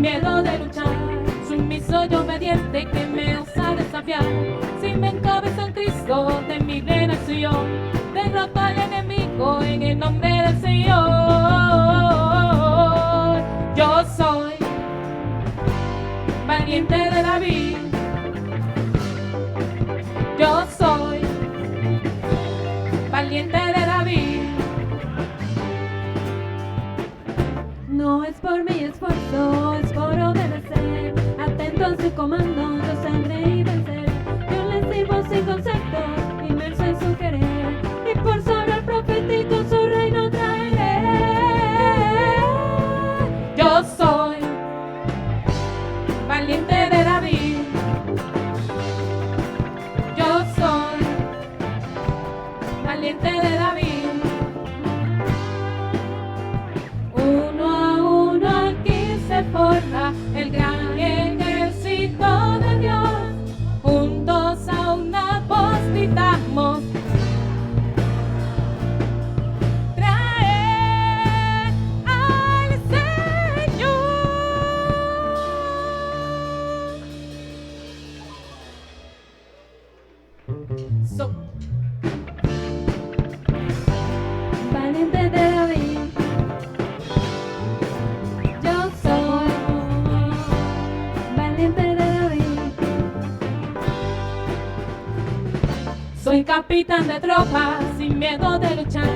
sin miedo de luchar, sumiso y obediente que me osa desafiar. Si me encabezo en Cristo, temible no soy yo, derroto al enemigo en el nombre del Señor. Yo soy valiente de David. Yo soy valiente de David. No es por mi esfuerzo, es por obedecer. Atento a su comando, yo saldré y vencer. Yo le sirvo sin concepto, inmerso en su querer. Y por sobre el profético su reino traeré. Yo soy valiente de David. Yo soy valiente de David. Uno a uno aquí se forja el gran ejército de Dios. Juntos a una voz gritamos: trae al Señor. Valiente de David. Yo soy valiente de David. Soy capitán de tropa, sin miedo de luchar,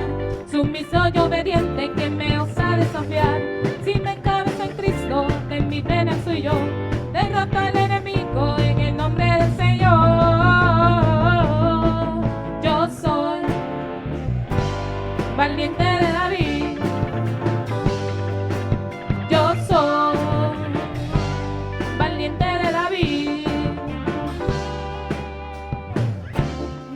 sumiso y obediente que me osa desafiar. Si me encabezo en Cristo, en mi pena soy yo, derroto al enemigo en el nombre del Señor. Yo soy valiente de David. Yo soy valiente de David.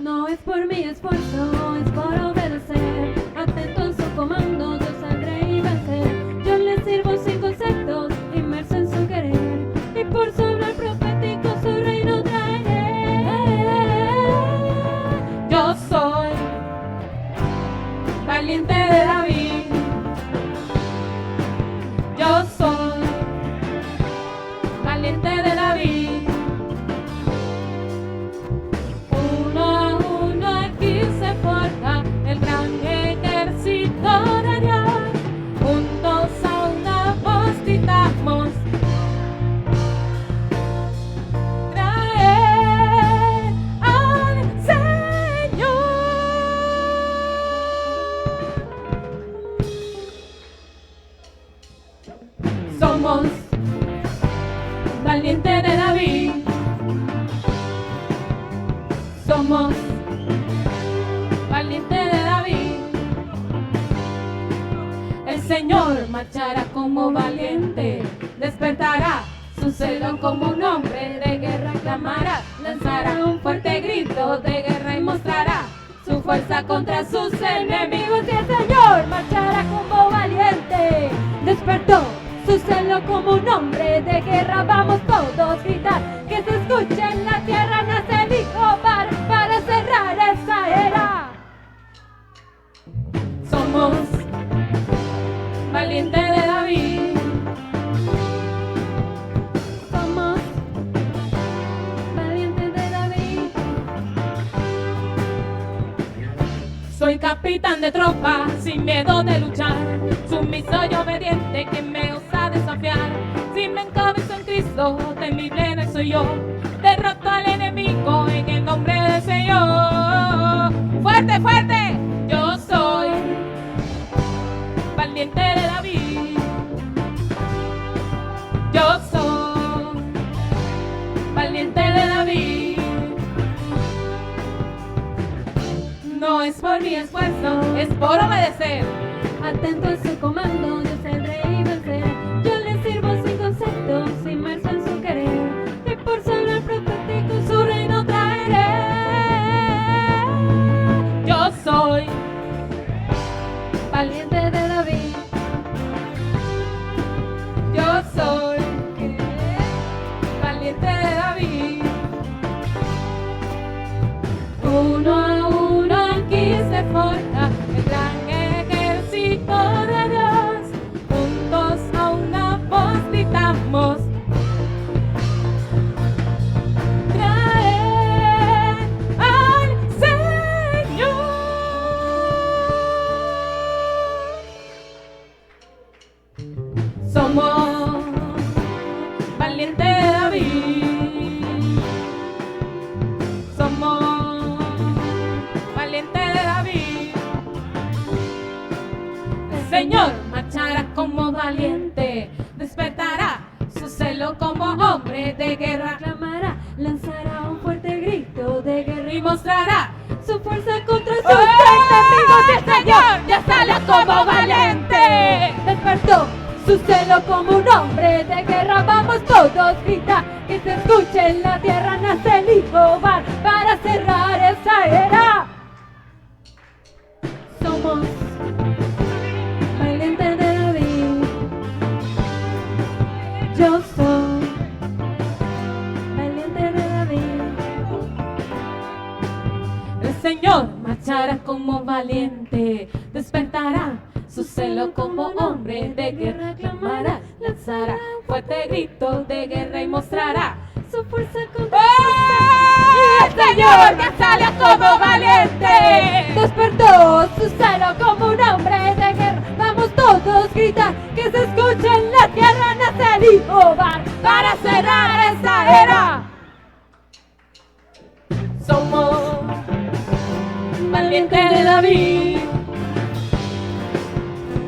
No es por mi esfuerzo, es por obedecer. Atento en su comando, yo saldré y vencer. Yo le sirvo sin conceptos, inmerso en su querer. Y por sobre el profético su reino traeré. Yo soy valiente de David. Yo soy valiente de David. Uno a uno aquí se forja el gran ejército de Dios. Juntos a una voz gritamos: trae al Señor. Somos valientes de David. Somos valientes de David. El Señor marchará como valiente, despertará su celo como un hombre de guerra, clamará, lanzará un fuerte grito de guerra y mostrará su fuerza contra sus enemigos. Y el Señor marchará como valiente, despertó su celo como un hombre de guerra. Vamos todos gritar, que se escuche en la tierra, nace el Hijo para cerrar esta era. Somos valientes de David. Somos valientes de David. Soy capitán de tropa, sin miedo de luchar, sumiso y obediente que me osa desafiar. Si me encabezo en Cristo, temible no soy yo, derroto al enemigo en el nombre del Señor. ¡Fuerte, fuerte! Yo soy valiente de David. Yo soy valiente de David. No es por mi esfuerzo, es por obedecer. Atento a su comando, yo saldré y vencer. Yo le sirvo sin conceptos, inmerso en su querer. Y por sobre el profético su reino traeré. Yo soy Valiente de David. Yo soy valiente de David. Uno a uno aquí se forja el gran ejército de Dios. Juntos a una voz gritamos: Somos valientes de David. Somos valientes de David. El Señor marchará como valiente, despertará su celo como hombre de guerra, Clamará, lanzará un fuerte grito de guerra y mostrará su fuerza contra sus enemigos. Y el Señor ya salió como valiente. Despertó su celo como un hombre de guerra. Vamos todos, grita, que se escuche en la tierra. Nace el hijo Bar para cerrar esa era. Somos valientes de David. Yo soy valiente de David. El Señor marchará como valiente, despertará su celo como hombre de guerra, clamará, lanzará fuerte grito de guerra y mostrará Su fuerza contra el Señor que sale como valiente. despertó su celo como un hombre de guerra. Vamos todos, grita, que se escuche en la tierra. Nace el hijo Bar Para cerrar esa era, somos valientes de David.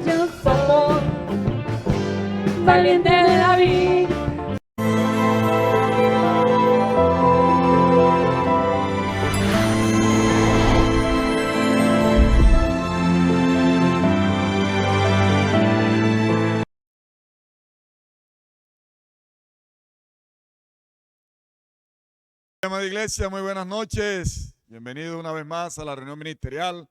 Yo Somos valientes de David. Amada iglesia, muy buenas noches. Bienvenido una vez más a la reunión ministerial,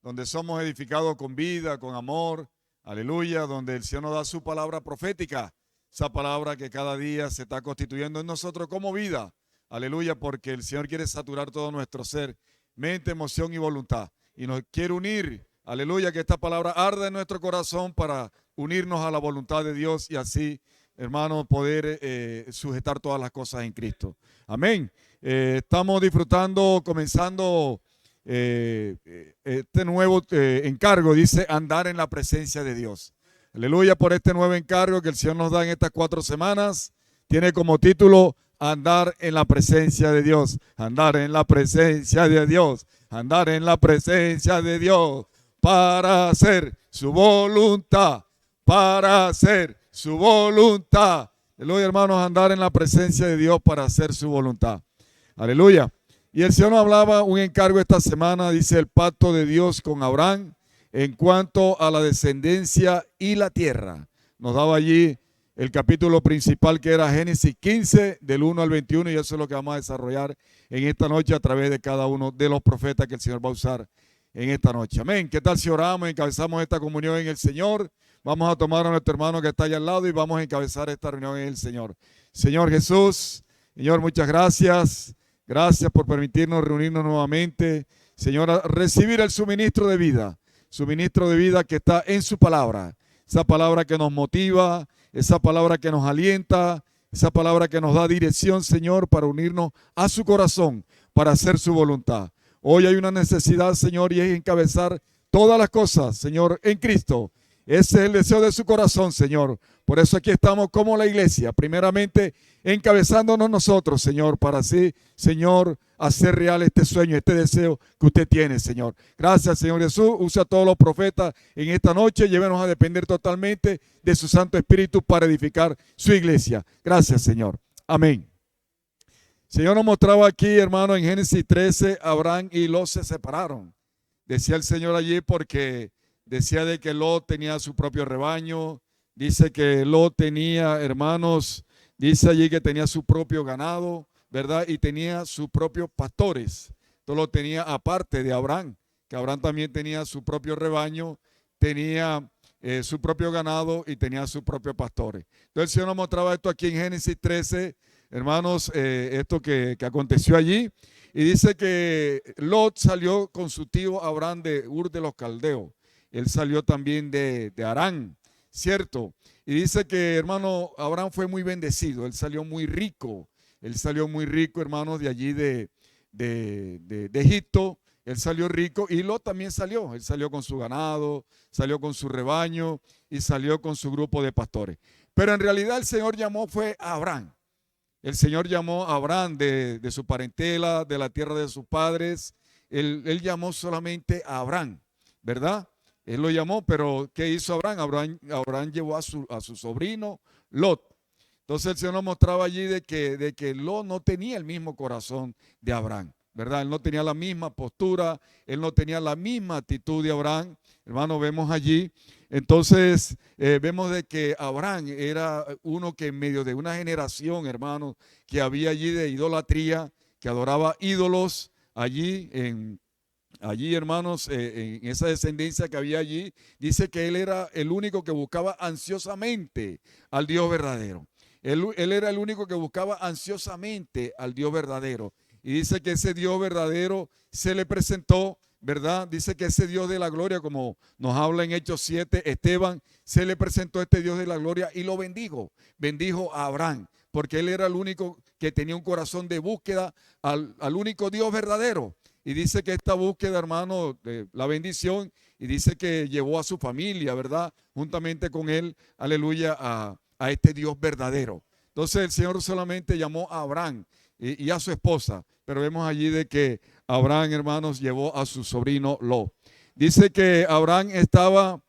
donde somos edificados con vida, con amor, aleluya, donde el Señor nos da su palabra profética, esa palabra que cada día se está constituyendo en nosotros como vida, aleluya, porque el Señor quiere saturar todo nuestro ser, mente, emoción y voluntad, y nos quiere unir, aleluya, que esta palabra arda en nuestro corazón para unirnos a la voluntad de Dios y así, hermanos, poder sujetar todas las cosas en Cristo. Amén. Estamos disfrutando, comenzando este nuevo encargo, dice andar en la presencia de Dios. Aleluya por este nuevo encargo que el Señor nos da en estas 4 semanas. Tiene como título andar en la presencia de Dios, andar en la presencia de Dios, andar en la presencia de Dios para hacer su voluntad, para hacer su voluntad. Aleluya, hermanos, andar en la presencia de Dios para hacer su voluntad. Aleluya. Y el Señor nos hablaba un encargo esta semana, dice el pacto de Dios con Abraham en cuanto a la descendencia y la tierra. Nos daba allí el capítulo principal que era Génesis 15 del 1 al 21 y eso es lo que vamos a desarrollar en esta noche a través de cada uno de los profetas que el Señor va a usar en esta noche. Amén. ¿Qué tal si oramos, encabezamos esta comunión en el Señor? Vamos a tomar a nuestro hermano que está allá al lado y vamos a encabezar esta reunión en el Señor. Señor Jesús, Señor, muchas gracias. Gracias por permitirnos reunirnos nuevamente. Señor, a recibir el suministro de vida que está en su palabra. Esa palabra que nos motiva, esa palabra que nos alienta, esa palabra que nos da dirección, Señor, para unirnos a su corazón, para hacer su voluntad. Hoy hay una necesidad, Señor, y es encabezar todas las cosas, Señor, en Cristo. Ese es el deseo de su corazón, Señor. Por eso aquí estamos como la iglesia, primeramente encabezándonos nosotros, Señor, para así, Señor, hacer real este sueño, este deseo que usted tiene, Señor. Gracias, Señor Jesús. Usa a todos los profetas en esta noche. Llévenos a depender totalmente de su Santo Espíritu para edificar su iglesia. Gracias, Señor. Amén. Señor nos mostraba aquí, hermano, en Génesis 13, Abraham y Lot se separaron. Decía el Señor allí porque decía de que Lot tenía su propio rebaño. Dice que Lot tenía, hermanos, dice allí que tenía su propio ganado, ¿verdad? Y tenía sus propios pastores. Todo lo tenía aparte de Abraham, que Abraham también tenía su propio rebaño, tenía su propio ganado y tenía sus propios pastores. Entonces el Señor nos mostraba esto aquí en Génesis 13, hermanos, esto que aconteció allí. Y dice que Lot salió con su tío Abraham de Ur de los Caldeos. Él salió también de Harán, ¿cierto? Y dice que, hermano, Abraham fue muy bendecido. Él salió muy rico. Él salió muy rico, hermanos, de allí de Egipto. Él salió rico y Lot también salió. Él salió con su ganado, salió con su rebaño y salió con su grupo de pastores. Pero en realidad el Señor llamó fue a Abraham. El Señor llamó a Abraham de su parentela, de la tierra de sus padres. Él llamó solamente a Abraham, ¿verdad? Él lo llamó, pero ¿qué hizo Abraham? Abraham llevó a su sobrino Lot. Entonces el Señor nos mostraba allí de que Lot no tenía el mismo corazón de Abraham, ¿verdad? Él no tenía la misma postura, él no tenía la misma actitud de Abraham. Hermano, vemos allí. Entonces vemos de que Abraham era uno que en medio de una generación, hermano, que había allí de idolatría, que adoraba ídolos allí, hermanos, en esa descendencia que había allí, dice que él era el único que buscaba ansiosamente al Dios verdadero. Él era el único que buscaba ansiosamente al Dios verdadero. Y dice que ese Dios verdadero se le presentó, ¿verdad? Dice que ese Dios de la gloria, como nos habla en Hechos 7, Esteban, se le presentó este Dios de la gloria y lo bendijo. Bendijo a Abraham, porque él era el único que tenía un corazón de búsqueda al único Dios verdadero. Y dice que esta búsqueda, hermano, la bendición, y dice que llevó a su familia, ¿verdad? Juntamente con él, aleluya, a este Dios verdadero. Entonces el Señor solamente llamó a Abraham y a su esposa, pero vemos allí de que Abraham, hermanos, llevó a su sobrino Lot. Dice que Abraham estaba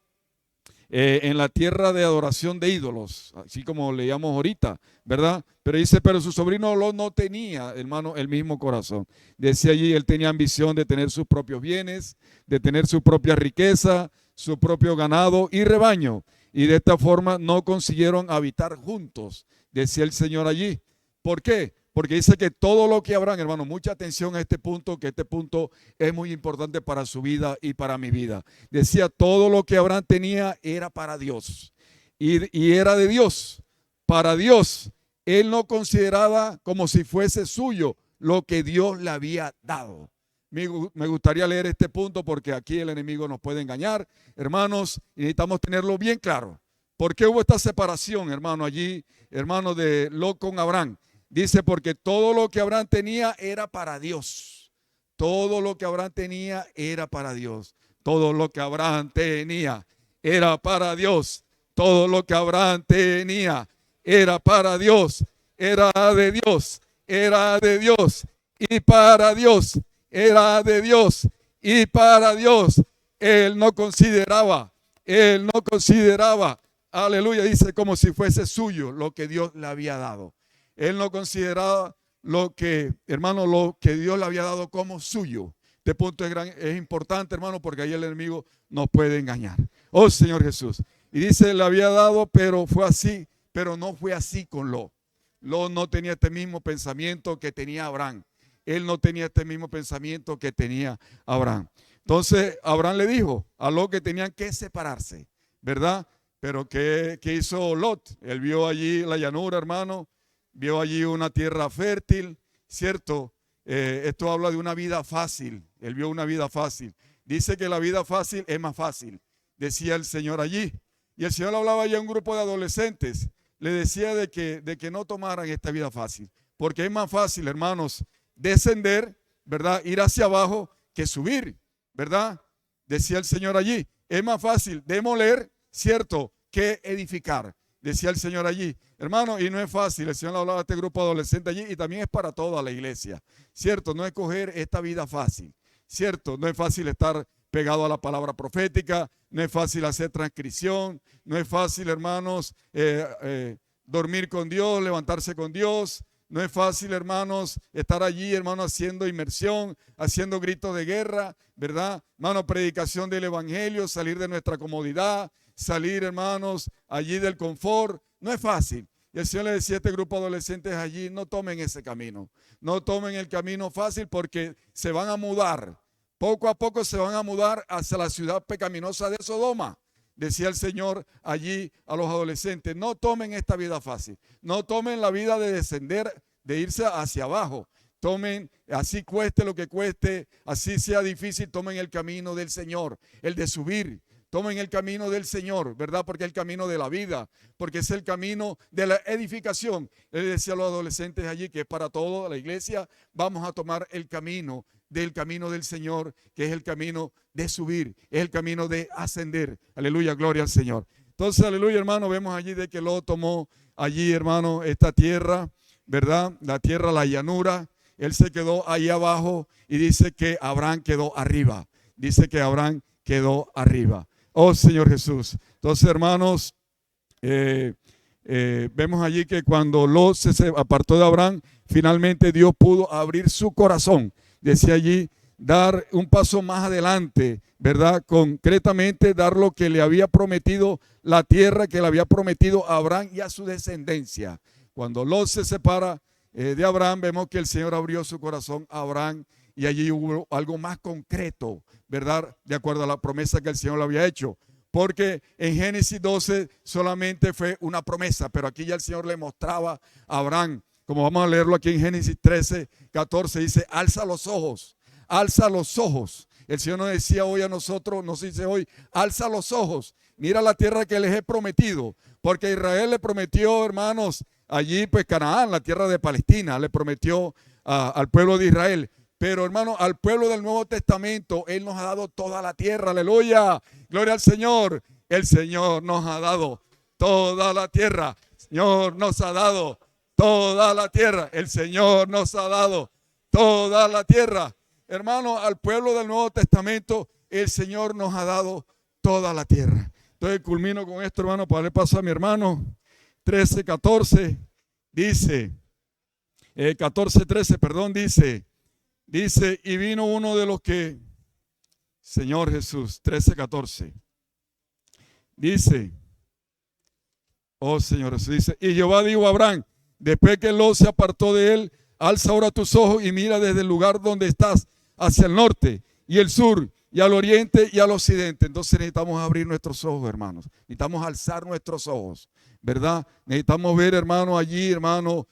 en la tierra de adoración de ídolos, así como leíamos ahorita, ¿verdad? Pero dice, pero su sobrino Lot no tenía, hermano, el mismo corazón. Decía allí, él tenía ambición de tener sus propios bienes, de tener su propia riqueza, su propio ganado y rebaño. Y de esta forma no consiguieron habitar juntos, decía el Señor allí. ¿Por qué? Porque dice que todo lo que Abraham, hermano, mucha atención a este punto, que este punto es muy importante para su vida y para mi vida. Decía, todo lo que Abraham tenía era para Dios y era de Dios, para Dios. Él no consideraba como si fuese suyo lo que Dios le había dado. Me gustaría leer este punto porque aquí el enemigo nos puede engañar, hermanos, y necesitamos tenerlo bien claro. ¿Por qué hubo esta separación, hermano, allí, hermano, de Lot con Abraham? Dice, porque todo lo que Abraham tenía era para Dios. Todo lo que Abraham tenía era para Dios. Todo lo que Abraham tenía era para Dios. Todo lo que Abraham tenía era para Dios. Era de Dios. Era de Dios. Y para Dios. Era de Dios. Y para Dios. Él no consideraba, aleluya, dice como si fuese suyo lo que Dios le había dado. Él no consideraba lo que Dios le había dado como suyo. Este punto es importante, hermano, porque ahí el enemigo nos puede engañar. Oh, Señor Jesús. Y dice, le había dado, pero fue así, pero no fue así con Lot. Lot no tenía este mismo pensamiento que tenía Abraham. Él no tenía este mismo pensamiento que tenía Abraham. Entonces, Abraham le dijo a Lot que tenían que separarse, ¿verdad? Pero ¿qué hizo Lot? Él vio allí la llanura, hermano. Vio allí una tierra fértil, ¿cierto? Esto habla de una vida fácil. Él vio una vida fácil. Dice que la vida fácil es más fácil, decía el Señor allí. Y el Señor hablaba ya a un grupo de adolescentes. Le decía de que no tomaran esta vida fácil. Porque es más fácil, hermanos, descender, ¿verdad? Ir hacia abajo que subir, ¿verdad? Decía el Señor allí. Es más fácil demoler, ¿cierto?, que edificar. Decía el Señor allí, hermano, y no es fácil. El Señor le hablaba a este grupo adolescente allí y también es para toda la iglesia, ¿cierto? No es coger esta vida fácil, ¿cierto? No es fácil estar pegado a la palabra profética, no es fácil hacer transcripción, no es fácil, hermanos, dormir con Dios, levantarse con Dios. No es fácil, hermanos, estar allí, hermanos, haciendo inmersión, haciendo gritos de guerra, ¿verdad? Hermano, predicación del evangelio, salir de nuestra comodidad, salir, hermanos, allí del confort. No es fácil. Y el Señor le decía a este grupo de adolescentes allí, no tomen ese camino. No tomen el camino fácil porque se van a mudar. Poco a poco se van a mudar hacia la ciudad pecaminosa de Sodoma. Decía el Señor allí a los adolescentes, no tomen esta vida fácil, no tomen la vida de descender, de irse hacia abajo. Tomen, así cueste lo que cueste, así sea difícil, tomen el camino del Señor, el de subir. Tomen el camino del Señor, ¿verdad? Porque es el camino de la vida, porque es el camino de la edificación. Él decía a los adolescentes allí que es para toda la iglesia, vamos a tomar el camino del camino del Señor, que es el camino de subir, es el camino de ascender. Aleluya, gloria al Señor. Entonces, aleluya, hermano, vemos allí de que Lot tomó allí, hermano, esta tierra, ¿verdad? La tierra, la llanura. Él se quedó ahí abajo y dice que Abraham quedó arriba. Dice que Abraham quedó arriba. Oh, Señor Jesús. Entonces, hermanos, vemos allí que cuando Lot se apartó de Abraham, finalmente Dios pudo abrir su corazón. Decía allí, dar un paso más adelante, ¿verdad? Concretamente dar lo que le había prometido, la tierra que le había prometido a Abraham y a su descendencia. Cuando Lot se separa de Abraham, vemos que el Señor abrió su corazón a Abraham y allí hubo algo más concreto, ¿verdad? De acuerdo a la promesa que el Señor le había hecho. Porque en Génesis 12 solamente fue una promesa, pero aquí ya el Señor le mostraba a Abraham, como vamos a leerlo aquí en Génesis 13, 14, dice, alza los ojos, alza los ojos. El Señor nos decía hoy a nosotros, nos dice hoy, alza los ojos, mira la tierra que les he prometido, porque Israel le prometió, hermanos, allí pues Canaán, la tierra de Palestina, le prometió al pueblo de Israel. Pero hermano, al pueblo del Nuevo Testamento, Él nos ha dado toda la tierra, aleluya, gloria al Señor. El Señor nos ha dado toda la tierra, el Señor nos ha dado toda la tierra, el Señor nos ha dado toda la tierra. Hermano, al pueblo del Nuevo Testamento, el Señor nos ha dado toda la tierra. Entonces culmino con esto, hermano, para darle paso a mi hermano. 13, 14, dice, 14, 13, perdón, dice, y vino uno de los que, Señor Jesús, 13, 14, dice, oh Señor Jesús, dice, y Jehová dijo a Abraham, después que Lot se apartó de él, alza ahora tus ojos y mira desde el lugar donde estás hacia el norte y el sur y al oriente y al occidente. Entonces necesitamos abrir nuestros ojos, hermanos. Necesitamos alzar nuestros ojos, ¿verdad? Necesitamos ver, hermano, allí, hermano,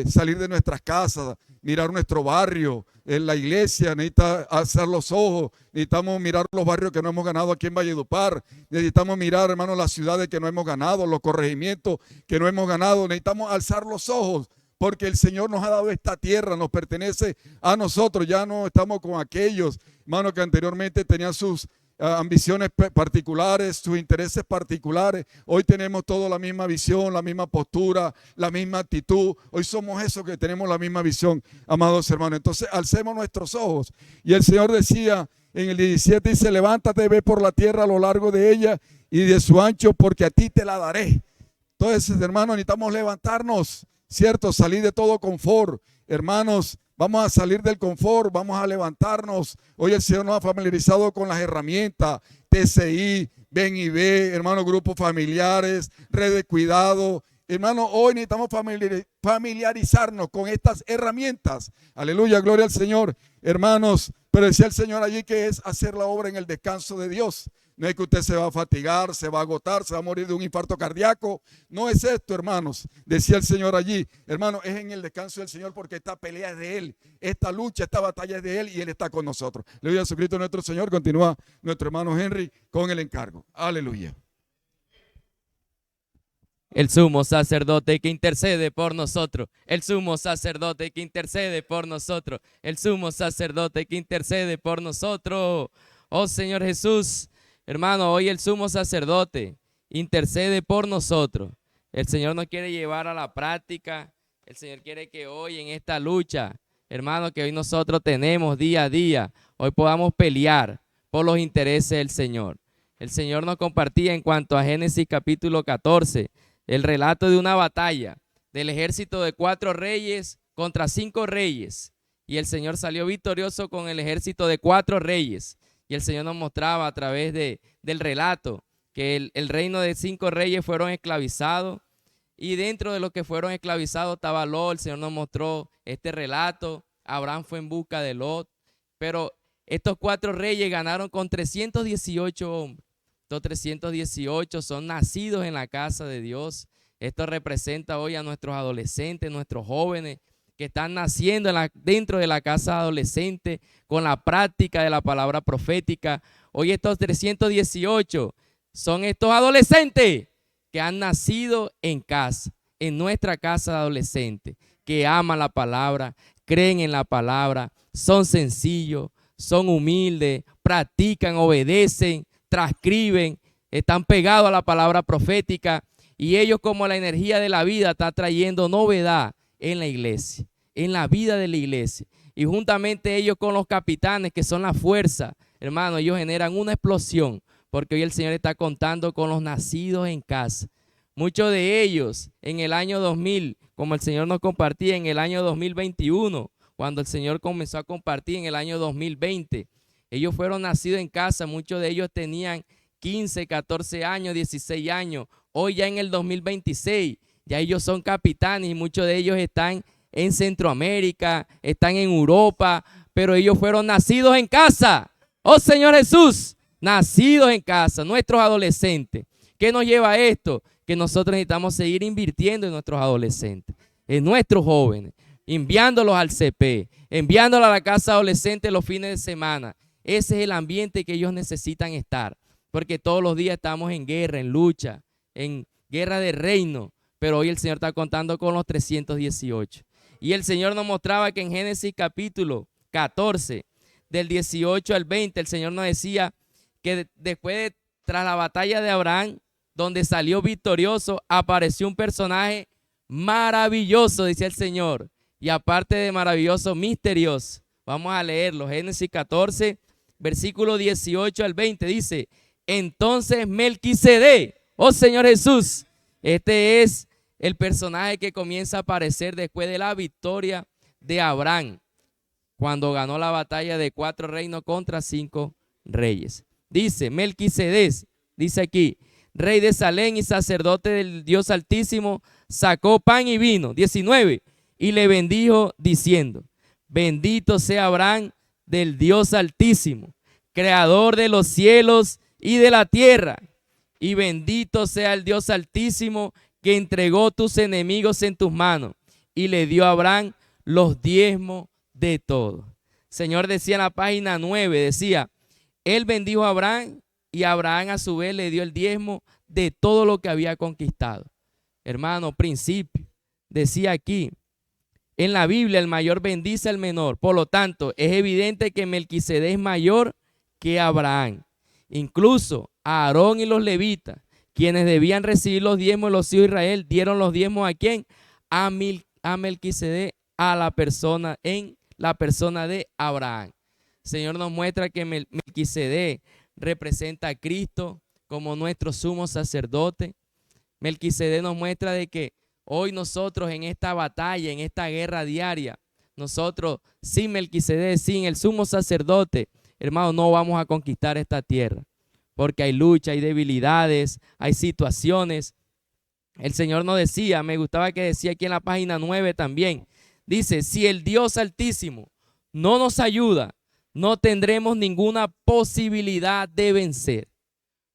salir de nuestras casas, mirar nuestro barrio, la iglesia, necesita alzar los ojos, necesitamos mirar los barrios que no hemos ganado aquí en Valledupar, necesitamos mirar, hermano, las ciudades que no hemos ganado, los corregimientos que no hemos ganado, necesitamos alzar los ojos, porque el Señor nos ha dado esta tierra, nos pertenece a nosotros, ya no estamos con aquellos, hermano, que anteriormente tenían sus ambiciones particulares, sus intereses particulares. Hoy tenemos toda la misma visión, la misma postura, la misma actitud. Hoy somos esos que tenemos la misma visión, amados hermanos. Entonces alcemos nuestros ojos. Y el Señor decía en el 17, dice, levántate, ve por la tierra a lo largo de ella y de su ancho, porque a ti te la daré. Entonces, hermanos, necesitamos levantarnos, ¿cierto? Salir de todo confort, hermanos. Vamos a salir del confort, vamos a levantarnos. Hoy el Señor nos ha familiarizado con las herramientas, TCI, Ven y Ve, hermanos, grupos familiares, red de cuidado. Hermanos, hoy necesitamos familiarizarnos con estas herramientas. Aleluya, gloria al Señor. Hermanos, pero decía el Señor allí que es hacer la obra en el descanso de Dios. No es que usted se va a fatigar, se va a agotar, se va a morir de un infarto cardíaco. No es esto, hermanos. Decía el Señor allí, hermano, es en el descanso del Señor porque esta pelea es de Él. Esta lucha, esta batalla es de Él y Él está con nosotros. Aleluya, Jesucristo nuestro Señor. Continúa nuestro hermano Henry con el encargo. Aleluya. El sumo sacerdote que intercede por nosotros, el sumo sacerdote que intercede por nosotros, el sumo sacerdote que intercede por nosotros. Oh Señor Jesús, hermano, hoy el sumo sacerdote intercede por nosotros. El Señor nos quiere llevar a la práctica. El Señor quiere que hoy en esta lucha, hermano, que hoy nosotros tenemos día a día, hoy podamos pelear por los intereses del Señor. El Señor nos compartía en cuanto a Génesis capítulo 14, el relato de una batalla del ejército de 4 reyes contra 5 reyes. Y el Señor salió victorioso con el ejército de 4 reyes. Y el Señor nos mostraba a través del relato que el reino de 5 reyes fueron esclavizados. Y dentro de los que fueron esclavizados estaba Lot. El Señor nos mostró este relato. Abraham fue en busca de Lot. Pero estos 4 reyes ganaron con 318 hombres. Estos 318 son nacidos en la casa de Dios. Esto representa hoy a nuestros adolescentes, nuestros jóvenes que están naciendo dentro de la casa adolescente con la práctica de la palabra profética. Hoy estos 318 son estos adolescentes que han nacido en casa, en nuestra casa de adolescentes, que aman la palabra, creen en la palabra, son sencillos, son humildes, practican, obedecen, transcriben, están pegados a la palabra profética y ellos, como la energía de la vida, está trayendo novedad en la iglesia, en la vida de la iglesia. Y juntamente ellos con los capitanes, que son la fuerza, hermano, ellos generan una explosión, porque hoy el Señor está contando con los nacidos en casa. Muchos de ellos en el año 2000, como el Señor nos compartía en el año 2021, cuando el Señor comenzó a compartir en el año 2020, ellos fueron nacidos en casa, muchos de ellos tenían 15, 14 años, 16 años. Hoy ya en el 2026, ya ellos son capitanes y muchos de ellos están en Centroamérica, están en Europa, pero ellos fueron nacidos en casa. Oh Señor Jesús, nacidos en casa, nuestros adolescentes. ¿Qué nos lleva a esto? Que nosotros necesitamos seguir invirtiendo en nuestros adolescentes, en nuestros jóvenes, enviándolos al CP, enviándolos a la casa adolescente los fines de semana. Ese es el ambiente que ellos necesitan estar, porque todos los días estamos en guerra, en lucha, en guerra de reino, pero hoy el Señor está contando con los 318. Y el Señor nos mostraba que en Génesis capítulo 14, del 18 al 20, el Señor nos decía que tras la batalla de Abraham, donde salió victorioso, apareció un personaje maravilloso, dice el Señor, y aparte de maravilloso, misterioso. Vamos a leerlo, Génesis 14, versículo 18 al 20, dice: entonces Melquisedec, oh Señor Jesús, este es el personaje que comienza a aparecer después de la victoria de Abraham, cuando ganó la batalla de 4 reinos contra 5 reyes. Dice Melquisedec, dice aquí, rey de Salem y sacerdote del Dios Altísimo, sacó pan y vino. 19, y le bendijo diciendo: bendito sea Abraham del Dios Altísimo, creador de los cielos y de la tierra, y bendito sea el Dios Altísimo que entregó tus enemigos en tus manos y le dio a Abraham los diezmos de todo. Señor decía en la página 9, decía, él bendijo a Abraham y Abraham a su vez le dio el diezmo de todo lo que había conquistado. Hermano, principio, decía aquí, en la Biblia el mayor bendice al menor, por lo tanto es evidente que Melquisedec es mayor que Abraham. Incluso a Aarón y los levitas, quienes debían recibir los diezmos de los hijos de Israel, dieron los diezmos ¿a quién? A Melquisedec, en la persona de Abraham. El Señor nos muestra que Melquisedec representa a Cristo como nuestro sumo sacerdote. Melquisedec nos muestra de que hoy nosotros en esta batalla, en esta guerra diaria, nosotros sin Melquisedec, sin el sumo sacerdote, hermano, no vamos a conquistar esta tierra, porque hay lucha, hay debilidades, hay situaciones. El Señor nos decía, me gustaba que decía aquí en la página 9 también, dice, si el Dios Altísimo no nos ayuda, no tendremos ninguna posibilidad de vencer.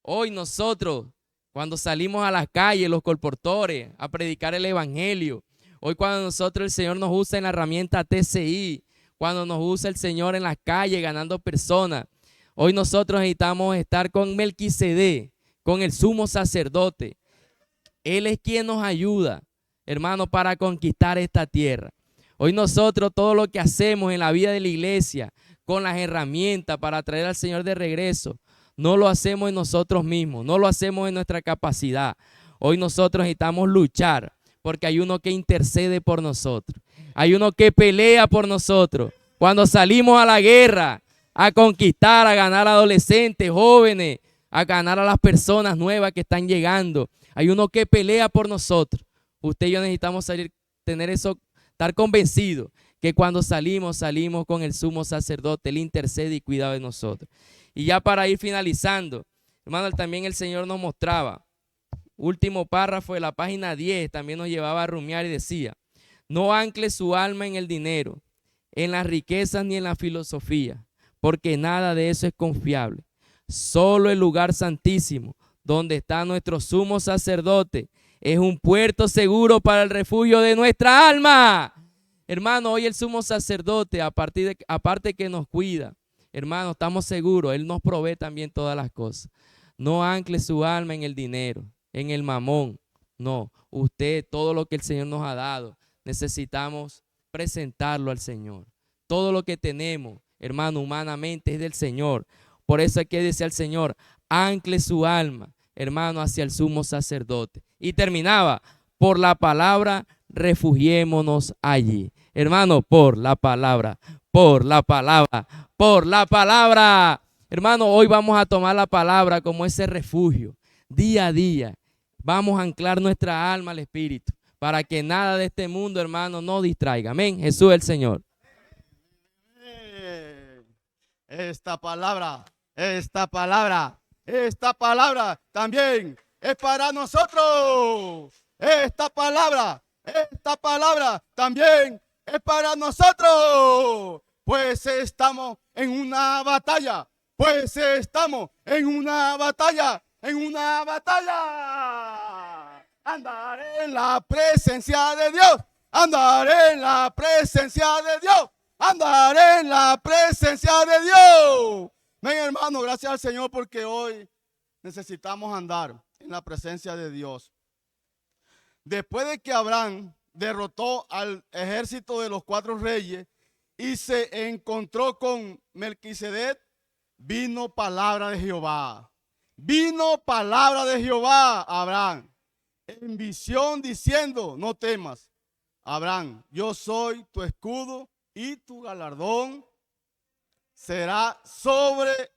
Hoy nosotros, cuando salimos a las calles, los colportores, a predicar el evangelio, hoy cuando nosotros el Señor nos usa en la herramienta TCI, cuando nos usa el Señor en las calles ganando personas, hoy nosotros necesitamos estar con Melquisedec, con el sumo sacerdote. Él es quien nos ayuda, hermano, para conquistar esta tierra. Hoy nosotros todo lo que hacemos en la vida de la iglesia, con las herramientas para traer al Señor de regreso, no lo hacemos en nosotros mismos, no lo hacemos en nuestra capacidad. Hoy nosotros necesitamos luchar porque hay uno que intercede por nosotros. Hay uno que pelea por nosotros. Cuando salimos a la guerra, a conquistar, a ganar a adolescentes, jóvenes, a ganar a las personas nuevas que están llegando, hay uno que pelea por nosotros. Usted y yo necesitamos estar convencidos que cuando salimos con el sumo sacerdote, él intercede y cuida de nosotros. Y ya para ir finalizando, hermano, también el Señor nos mostraba, último párrafo de la página 10, también nos llevaba a rumiar y decía, no ancle su alma en el dinero, en las riquezas ni en la filosofía, porque nada de eso es confiable. Solo el lugar santísimo, donde está nuestro sumo sacerdote, es un puerto seguro para el refugio de nuestra alma. Hermano, hoy el sumo sacerdote, aparte que nos cuida, hermano, estamos seguros, él nos provee también todas las cosas. No ancle su alma en el dinero, en el mamón. No, usted, todo lo que el Señor nos ha dado, necesitamos presentarlo al Señor. todo lo que tenemos, hermano, humanamente es del Señor. Por eso aquí decía el Señor, ancle su alma, hermano, hacia el sumo sacerdote. Y terminaba, por la palabra, refugiémonos allí. Hermano, por la palabra, por la palabra, por la palabra. Hermano, hoy vamos a tomar la palabra como ese refugio. Día a día vamos a anclar nuestra alma al Espíritu para que nada de este mundo, hermano, nos distraiga. Amén. Jesús es el Señor. Esta palabra también es para nosotros. Esta palabra también es para nosotros. Pues estamos en una batalla. Andar en la presencia de Dios. Ven, hermano, gracias al Señor porque hoy necesitamos andar en la presencia de Dios. Después de que Abraham derrotó al ejército de los 4 reyes y se encontró con Melquisedec, vino palabra de Jehová a Abraham en visión diciendo: no temas, Abraham, yo soy tu escudo y tu galardón será sobre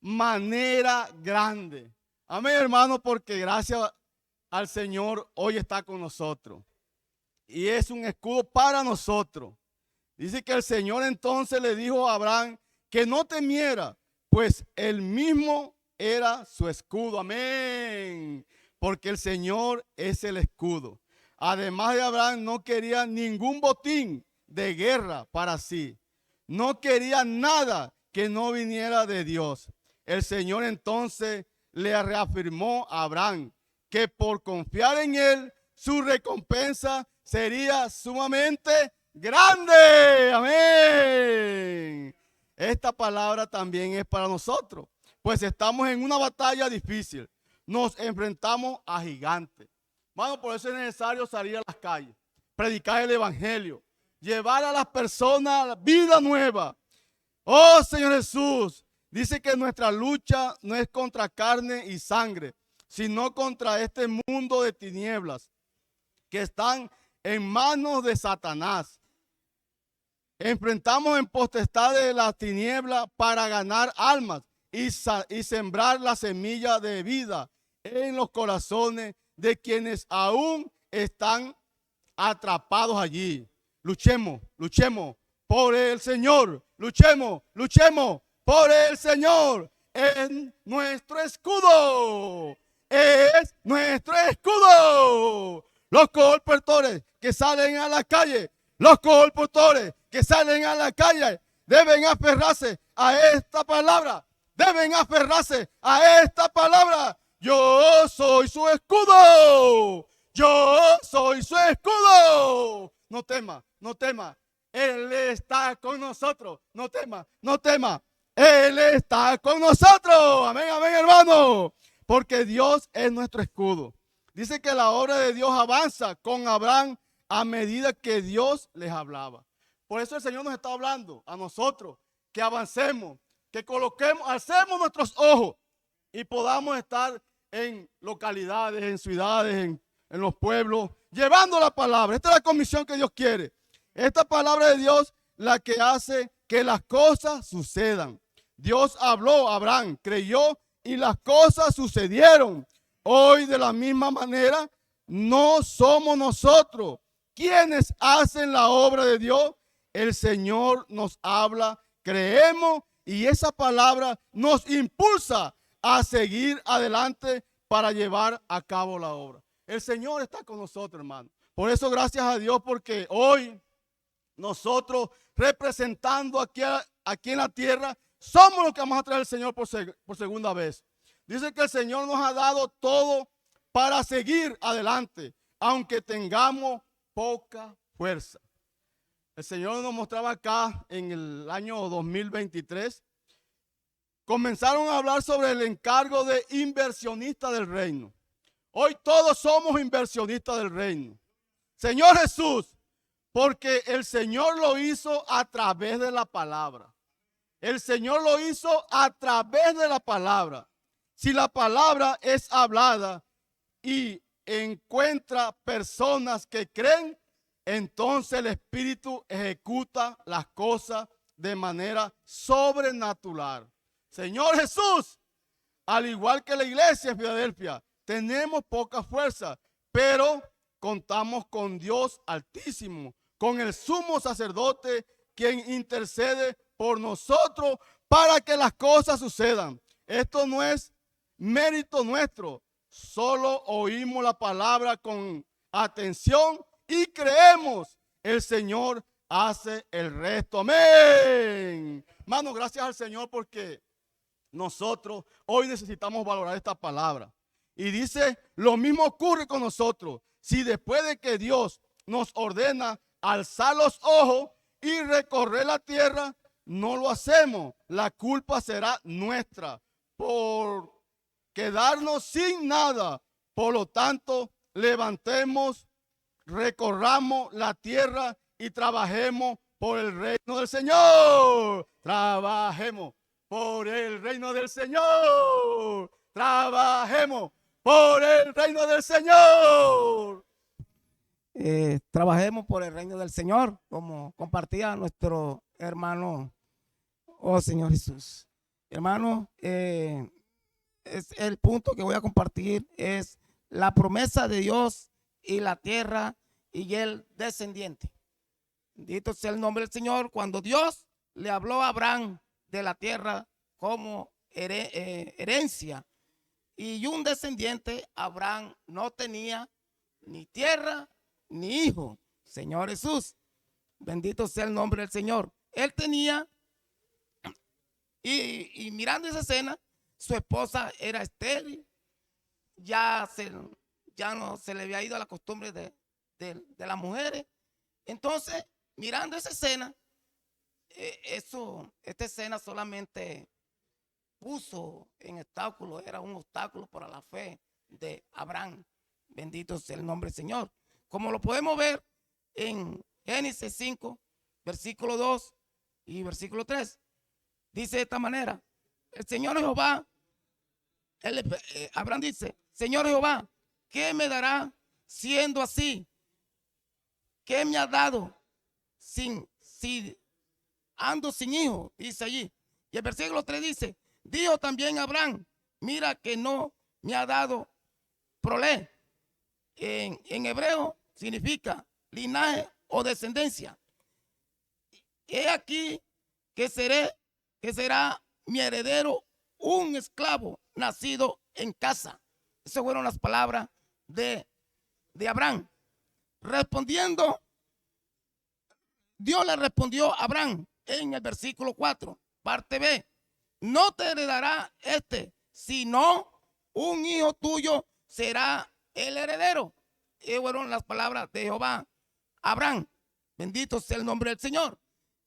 manera grande. Amén, hermano, porque gracias al Señor hoy está con nosotros y es un escudo para nosotros. Dice que el Señor entonces le dijo a Abraham que no temiera, pues él mismo era su escudo. Amén. Porque el Señor es el escudo. Además de Abraham no quería ningún botín de guerra para sí. No quería nada que no viniera de Dios. El Señor entonces le reafirmó a Abraham que por confiar en él, su recompensa sería sumamente grande. Amén. Esta palabra también es para nosotros, pues estamos en una batalla difícil. Nos enfrentamos a gigantes. Bueno, por eso es necesario salir a las calles, predicar el evangelio, llevar a las personas vida nueva. Oh, Señor Jesús, dice que nuestra lucha no es contra carne y sangre, sino contra este mundo de tinieblas que están en manos de Satanás. Enfrentamos en potestad de las tinieblas para ganar almas y sembrar la semilla de vida en los corazones de quienes aún están atrapados allí. Luchemos por el Señor. Luchemos por el Señor. Es nuestro escudo. Los colportores que salen a la calle, deben aferrarse a esta palabra. Yo soy su escudo. No tema. Él está con nosotros. No tema. Él está con nosotros. Amén, hermano. Porque Dios es nuestro escudo. Dice que la obra de Dios avanza con Abraham a medida que Dios les hablaba. Por eso el Señor nos está hablando a nosotros, que avancemos, que alcemos nuestros ojos y podamos estar en localidades, en ciudades, en los pueblos, llevando la palabra. Esta es la comisión que Dios quiere. Esta palabra de Dios, la que hace que las cosas sucedan. Dios habló, Abraham creyó y las cosas sucedieron. Hoy de la misma manera, no somos nosotros quienes hacen la obra de Dios. El Señor nos habla, creemos y esa palabra nos impulsa a seguir adelante para llevar a cabo la obra. El Señor está con nosotros, hermano. Por eso gracias a Dios, porque hoy nosotros representando aquí en la tierra, somos los que vamos a traer al Señor por segunda vez. Dice que el Señor nos ha dado todo para seguir adelante, aunque tengamos poca fuerza. El Señor nos mostraba acá en el año 2023. Comenzaron a hablar sobre el encargo de inversionistas del reino. Hoy todos somos inversionistas del reino. Señor Jesús, Porque el Señor lo hizo a través de la palabra. El Señor lo hizo a través de la palabra. Si la palabra es hablada y encuentra personas que creen, entonces el Espíritu ejecuta las cosas de manera sobrenatural. Señor Jesús, al igual que la iglesia de Filadelfia, tenemos poca fuerza, pero contamos con Dios Altísimo, con el sumo sacerdote, quien intercede por nosotros para que las cosas sucedan. Esto no es mérito nuestro, solo oímos la palabra con atención y creemos. El Señor hace el resto. Amén. Hermano, gracias al Señor porque nosotros hoy necesitamos valorar esta palabra. Y dice, lo mismo ocurre con nosotros. Si después de que Dios nos ordena alzar los ojos y recorrer la tierra, no lo hacemos, la culpa será nuestra por quedarnos sin nada. Por lo tanto, levantemos, recorramos la tierra y trabajemos por el reino del Señor. Trabajemos por el reino del Señor. Trabajemos por el reino del Señor. Trabajemos por el reino del Señor, como compartía nuestro hermano, oh Señor Jesús. Hermano, es el punto que voy a compartir, es la promesa de Dios y la tierra y el descendiente. Bendito sea el nombre del Señor. Cuando Dios le habló a Abraham de la tierra como herencia y un descendiente, Abraham no tenía ni tierra ni hijo. Señor Jesús, bendito sea el nombre del Señor. Él tenía, y mirando esa escena, su esposa era estéril, ya no se le había ido a la costumbre de las mujeres. Entonces, mirando esa escena, esta escena solamente puso en obstáculo, era un obstáculo para la fe de Abraham. Bendito sea el nombre del Señor. Como lo podemos ver en Génesis 5, versículo 2 y versículo 3. Dice de esta manera, el Señor Jehová, Abraham dice, Señor Jehová, ¿qué me dará siendo así? ¿Qué me ha dado si ando sin hijo? Dice allí. Y el versículo 3 dice, dijo también Abraham, mira que no me ha dado prole. En hebreo significa linaje o descendencia. He aquí que será mi heredero un esclavo nacido en casa. Esas fueron las palabras de Abraham. Respondiendo, Dios le respondió a Abraham en el versículo 4, parte B. No te heredará sino un hijo tuyo será el heredero. Y fueron las palabras de Jehová a Abraham. Bendito sea el nombre del Señor.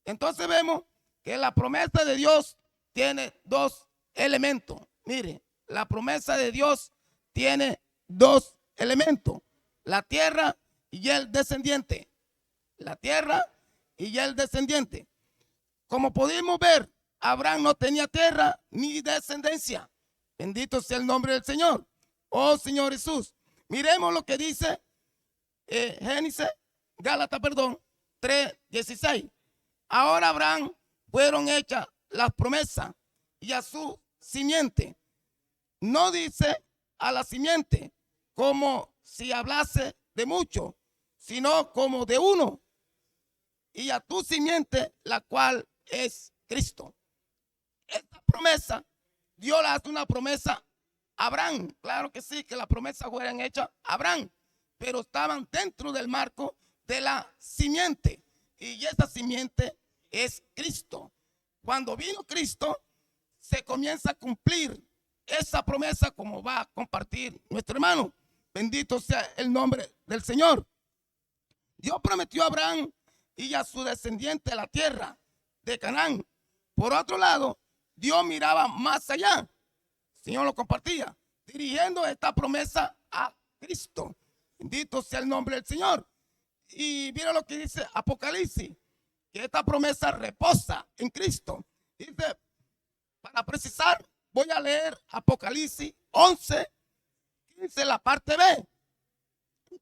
Entonces vemos que la promesa de Dios tiene dos elementos. Mire, la promesa de Dios tiene dos elementos: la tierra y el descendiente. La tierra y el descendiente. Como pudimos ver, Abraham no tenía tierra ni descendencia. Bendito sea el nombre del Señor. Oh Señor Jesús. Miremos lo que dice Gálatas 3:16. Ahora a Abraham fueron hechas las promesas y a su simiente. No dice a la simiente como si hablase de mucho, sino como de uno. Y a tu simiente, la cual es Cristo. Esta promesa, Dios le hace una promesa a Abraham. Claro que sí, que las promesas fueran hechas a Abraham, pero estaban dentro del marco de la simiente. Y esa simiente es Cristo. Cuando vino Cristo, se comienza a cumplir esa promesa, como va a compartir nuestro hermano. Bendito sea el nombre del Señor. Dios prometió a Abraham y a su descendiente la tierra de Canaán. Por otro lado, Dios miraba más allá. El Señor lo compartía, dirigiendo esta promesa a Cristo. Bendito sea el nombre del Señor. Y mira lo que dice Apocalipsis, que esta promesa reposa en Cristo. Dice, para precisar, voy a leer Apocalipsis 11, 15, la parte B.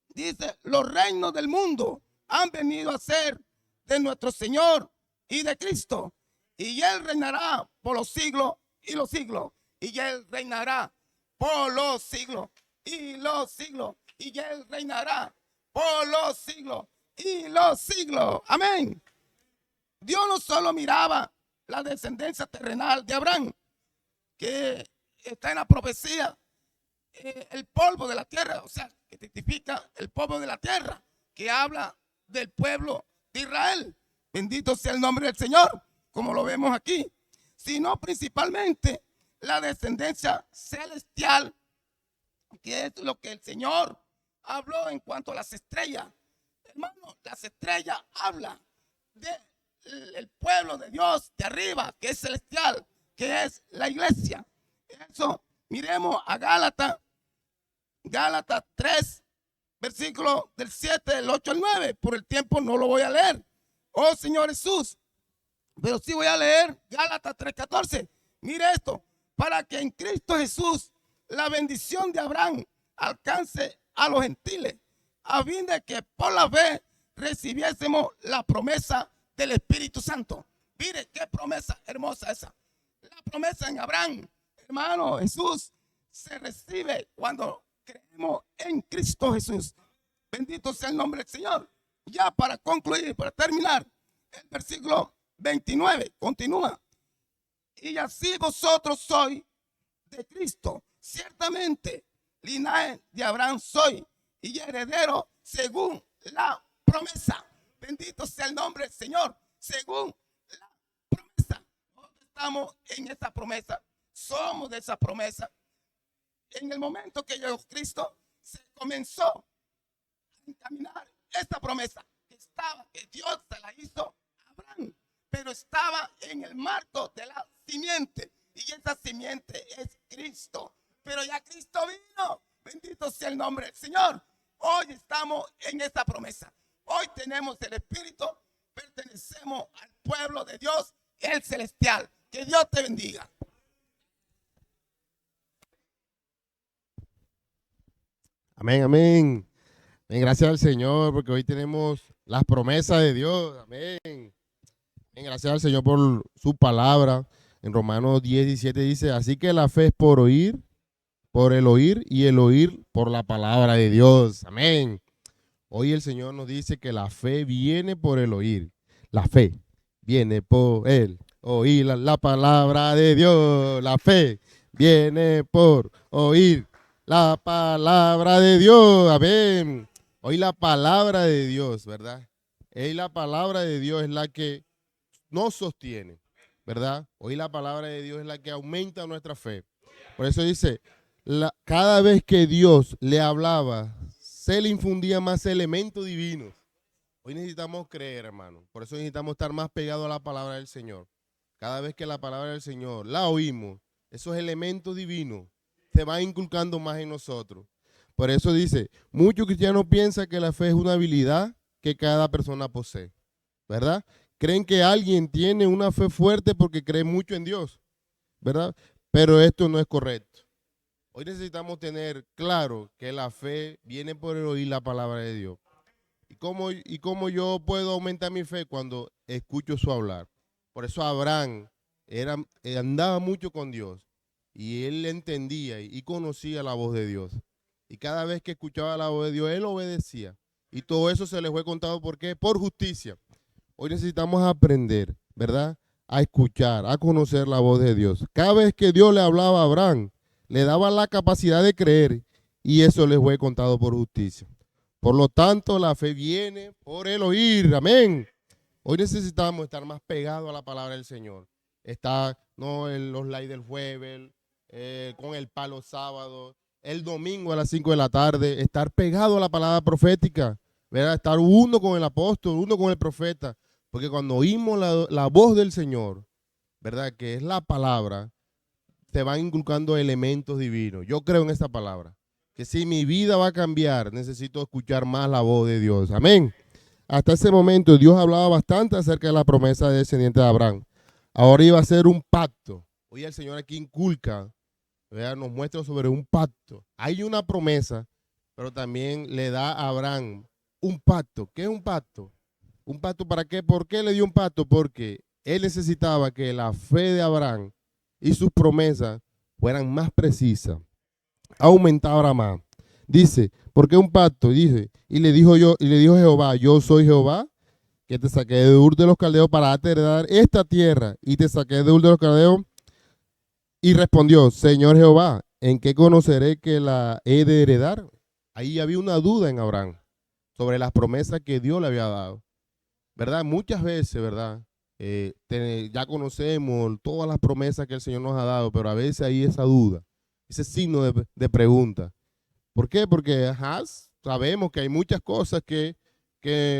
Dice, los reinos del mundo han venido a ser de nuestro Señor y de Cristo. Y Él reinará por los siglos y los siglos. Y Él reinará por los siglos y los siglos. Y Él reinará por los siglos y los siglos. Amén. Dios no solo miraba la descendencia terrenal de Abraham, que está en la profecía, el polvo de la tierra, o sea, que identifica el polvo de la tierra, que habla del pueblo de Israel. Bendito sea el nombre del Señor, como lo vemos aquí, sino principalmente la descendencia celestial, que es lo que el Señor habló en cuanto a las estrellas. Hermano, las estrellas hablan del pueblo de Dios de arriba, que es celestial, que es la iglesia. Eso, miremos a Gálatas 3, versículo del 7, del 8 al 9. Por el tiempo no lo voy a leer, oh Señor Jesús, pero sí voy a leer Gálatas 3:14. Mire esto, para que en Cristo Jesús la bendición de Abraham alcance a los gentiles, a fin de que por la fe recibiésemos la promesa del Espíritu Santo. Mire qué promesa hermosa esa. La promesa en Abraham, hermano Jesús, se recibe cuando creemos en Cristo Jesús. Bendito sea el nombre del Señor. Ya para concluir, para terminar, el versículo 29 continúa. Y así vosotros sois de Cristo. Ciertamente, linaje de Abraham soy y heredero según la promesa. Bendito sea el nombre del Señor. Según la promesa. Nosotros estamos en esa promesa. Somos de esa promesa. En el momento que llegó Cristo, se comenzó a encaminar esta promesa que Dios se la hizo a Abraham, pero estaba en el marco de la simiente, y esa simiente es Cristo. Pero ya Cristo vino. Bendito sea el nombre del Señor. Hoy estamos en esta promesa. Hoy tenemos el Espíritu, pertenecemos al pueblo de Dios, el celestial. Que Dios te bendiga. Amén, amén. Amén, gracias al Señor porque hoy tenemos las promesas de Dios. Amén. Amén, gracias al Señor por su palabra. En Romanos 10:17 dice, así que la fe es por oír, por el oír y el oír por la palabra de Dios. Amén. Hoy el Señor nos dice que la fe viene por el oír. La fe viene por el oír la palabra de Dios. La fe viene por oír la palabra de Dios. Amén. Hoy la palabra de Dios, ¿verdad? Hoy la palabra de Dios es la que nos sostiene, ¿verdad? Hoy la palabra de Dios es la que aumenta nuestra fe. Por eso dice, cada vez que Dios le hablaba, se le infundía más elementos divinos. Hoy necesitamos creer, hermano. Por eso necesitamos estar más pegados a la palabra del Señor. Cada vez que la palabra del Señor la oímos, esos elementos divinos se van inculcando más en nosotros. Por eso dice, muchos cristianos piensan que la fe es una habilidad que cada persona posee, ¿verdad? Creen que alguien tiene una fe fuerte porque cree mucho en Dios, ¿verdad? Pero esto no es correcto. Hoy necesitamos tener claro que la fe viene por el oír la palabra de Dios. ¿Y cómo yo puedo aumentar mi fe? Cuando escucho su hablar. Por eso Abraham andaba mucho con Dios y él entendía y conocía la voz de Dios. Y cada vez que escuchaba la voz de Dios, él obedecía. Y todo eso se le fue contado, ¿por qué? Por justicia. Hoy necesitamos aprender, ¿verdad? A escuchar, a conocer la voz de Dios. Cada vez que Dios le hablaba a Abraham, le daba la capacidad de creer y eso le fue contado por justicia. Por lo tanto, la fe viene por el oír. Amén. Hoy necesitamos estar más pegados a la palabra del Señor. Está no en los likes del jueves, con el palo sábado, el domingo a las 5 de la tarde, estar pegado a la palabra profética, ¿verdad? Estar uno con el apóstol, uno con el profeta. Porque cuando oímos la voz del Señor, ¿verdad? Que es la palabra, se van inculcando elementos divinos. Yo creo en esta palabra. Que si mi vida va a cambiar, necesito escuchar más la voz de Dios. Amén. hasta ese momento Dios hablaba bastante acerca de la promesa de descendiente de Abraham. Ahora iba a ser un pacto. Hoy el Señor aquí inculca, ¿verdad? Nos muestra sobre un pacto. Hay una promesa, pero también le da a Abraham un pacto. ¿Qué es un pacto? ¿Un pacto para qué? ¿Por qué le dio un pacto? Porque él necesitaba que la fe de Abraham y sus promesas fueran más precisas, aumentara más. Dice, ¿por qué un pacto? Dice, y le dijo Jehová, yo soy Jehová, que te saqué de Ur de los Caldeos para darte heredar esta tierra, y te saqué de Ur de los Caldeos. Y respondió, Señor Jehová, ¿en qué conoceré que la he de heredar? Ahí había una duda en Abraham sobre las promesas que Dios le había dado, ¿verdad? Muchas veces, ¿verdad? Ya conocemos todas las promesas que el Señor nos ha dado, pero a veces hay esa duda, ese signo de pregunta. ¿Por qué? Porque sabemos que hay muchas cosas que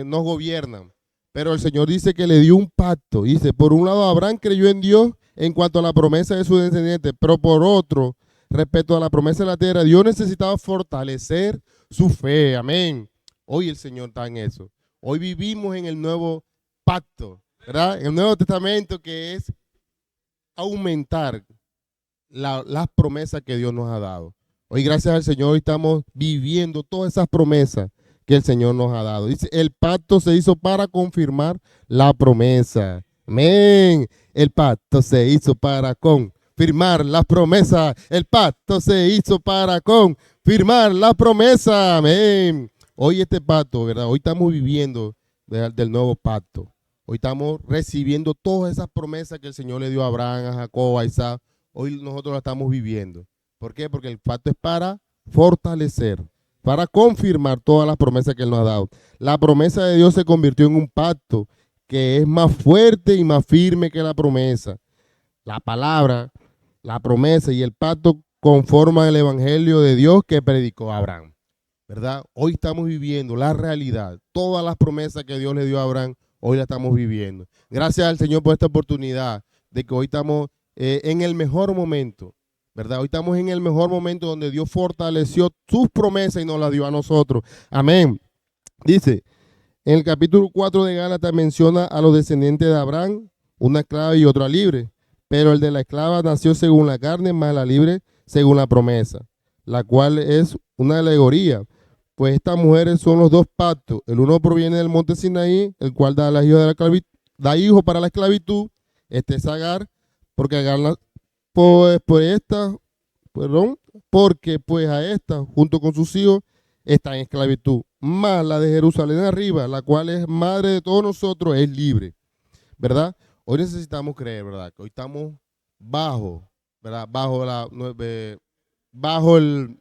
nos gobiernan, pero el Señor dice que le dio un pacto. Dice, por un lado, Abraham creyó en Dios en cuanto a la promesa de su descendiente, pero por otro, respecto a la promesa de la tierra, Dios necesitaba fortalecer su fe. Amén. Hoy el Señor está en eso. Hoy vivimos en el nuevo pacto, ¿verdad? En el Nuevo Testamento, que es aumentar las promesas que Dios nos ha dado. Hoy, gracias al Señor, hoy estamos viviendo todas esas promesas que el Señor nos ha dado. Dice, el pacto se hizo para confirmar la promesa. Amén. El pacto se hizo para confirmar la promesa. El pacto se hizo para confirmar la promesa. Amén. Hoy este pacto, ¿verdad? Hoy estamos viviendo del nuevo pacto. Hoy estamos recibiendo todas esas promesas que el Señor le dio a Abraham, a Jacob, a Isaac. Hoy nosotros las estamos viviendo. ¿Por qué? Porque el pacto es para fortalecer, para confirmar todas las promesas que Él nos ha dado. La promesa de Dios se convirtió en un pacto que es más fuerte y más firme que la promesa. La palabra, la promesa y el pacto conforman el evangelio de Dios que predicó Abraham, ¿verdad? Hoy estamos viviendo la realidad. Todas las promesas que Dios le dio a Abraham, hoy las estamos viviendo. Gracias al Señor por esta oportunidad de que hoy estamos en el mejor momento, ¿verdad? Hoy estamos en el mejor momento donde Dios fortaleció sus promesas y nos las dio a nosotros. Amén. Dice, en el capítulo 4 de Gálatas menciona a los descendientes de Abraham, una esclava y otra libre. Pero el de la esclava nació según la carne, más la libre según la promesa, la cual es una alegoría. Pues estas mujeres son los dos pactos. El uno proviene del monte Sinaí, el cual da hijo para la esclavitud. Este es Agar, porque Agar porque a esta, junto con sus hijos, está en esclavitud. Más la de Jerusalén arriba, la cual es madre de todos nosotros, es libre, ¿verdad? Hoy necesitamos creer, ¿verdad? Que hoy estamos bajo, ¿verdad? Bajo el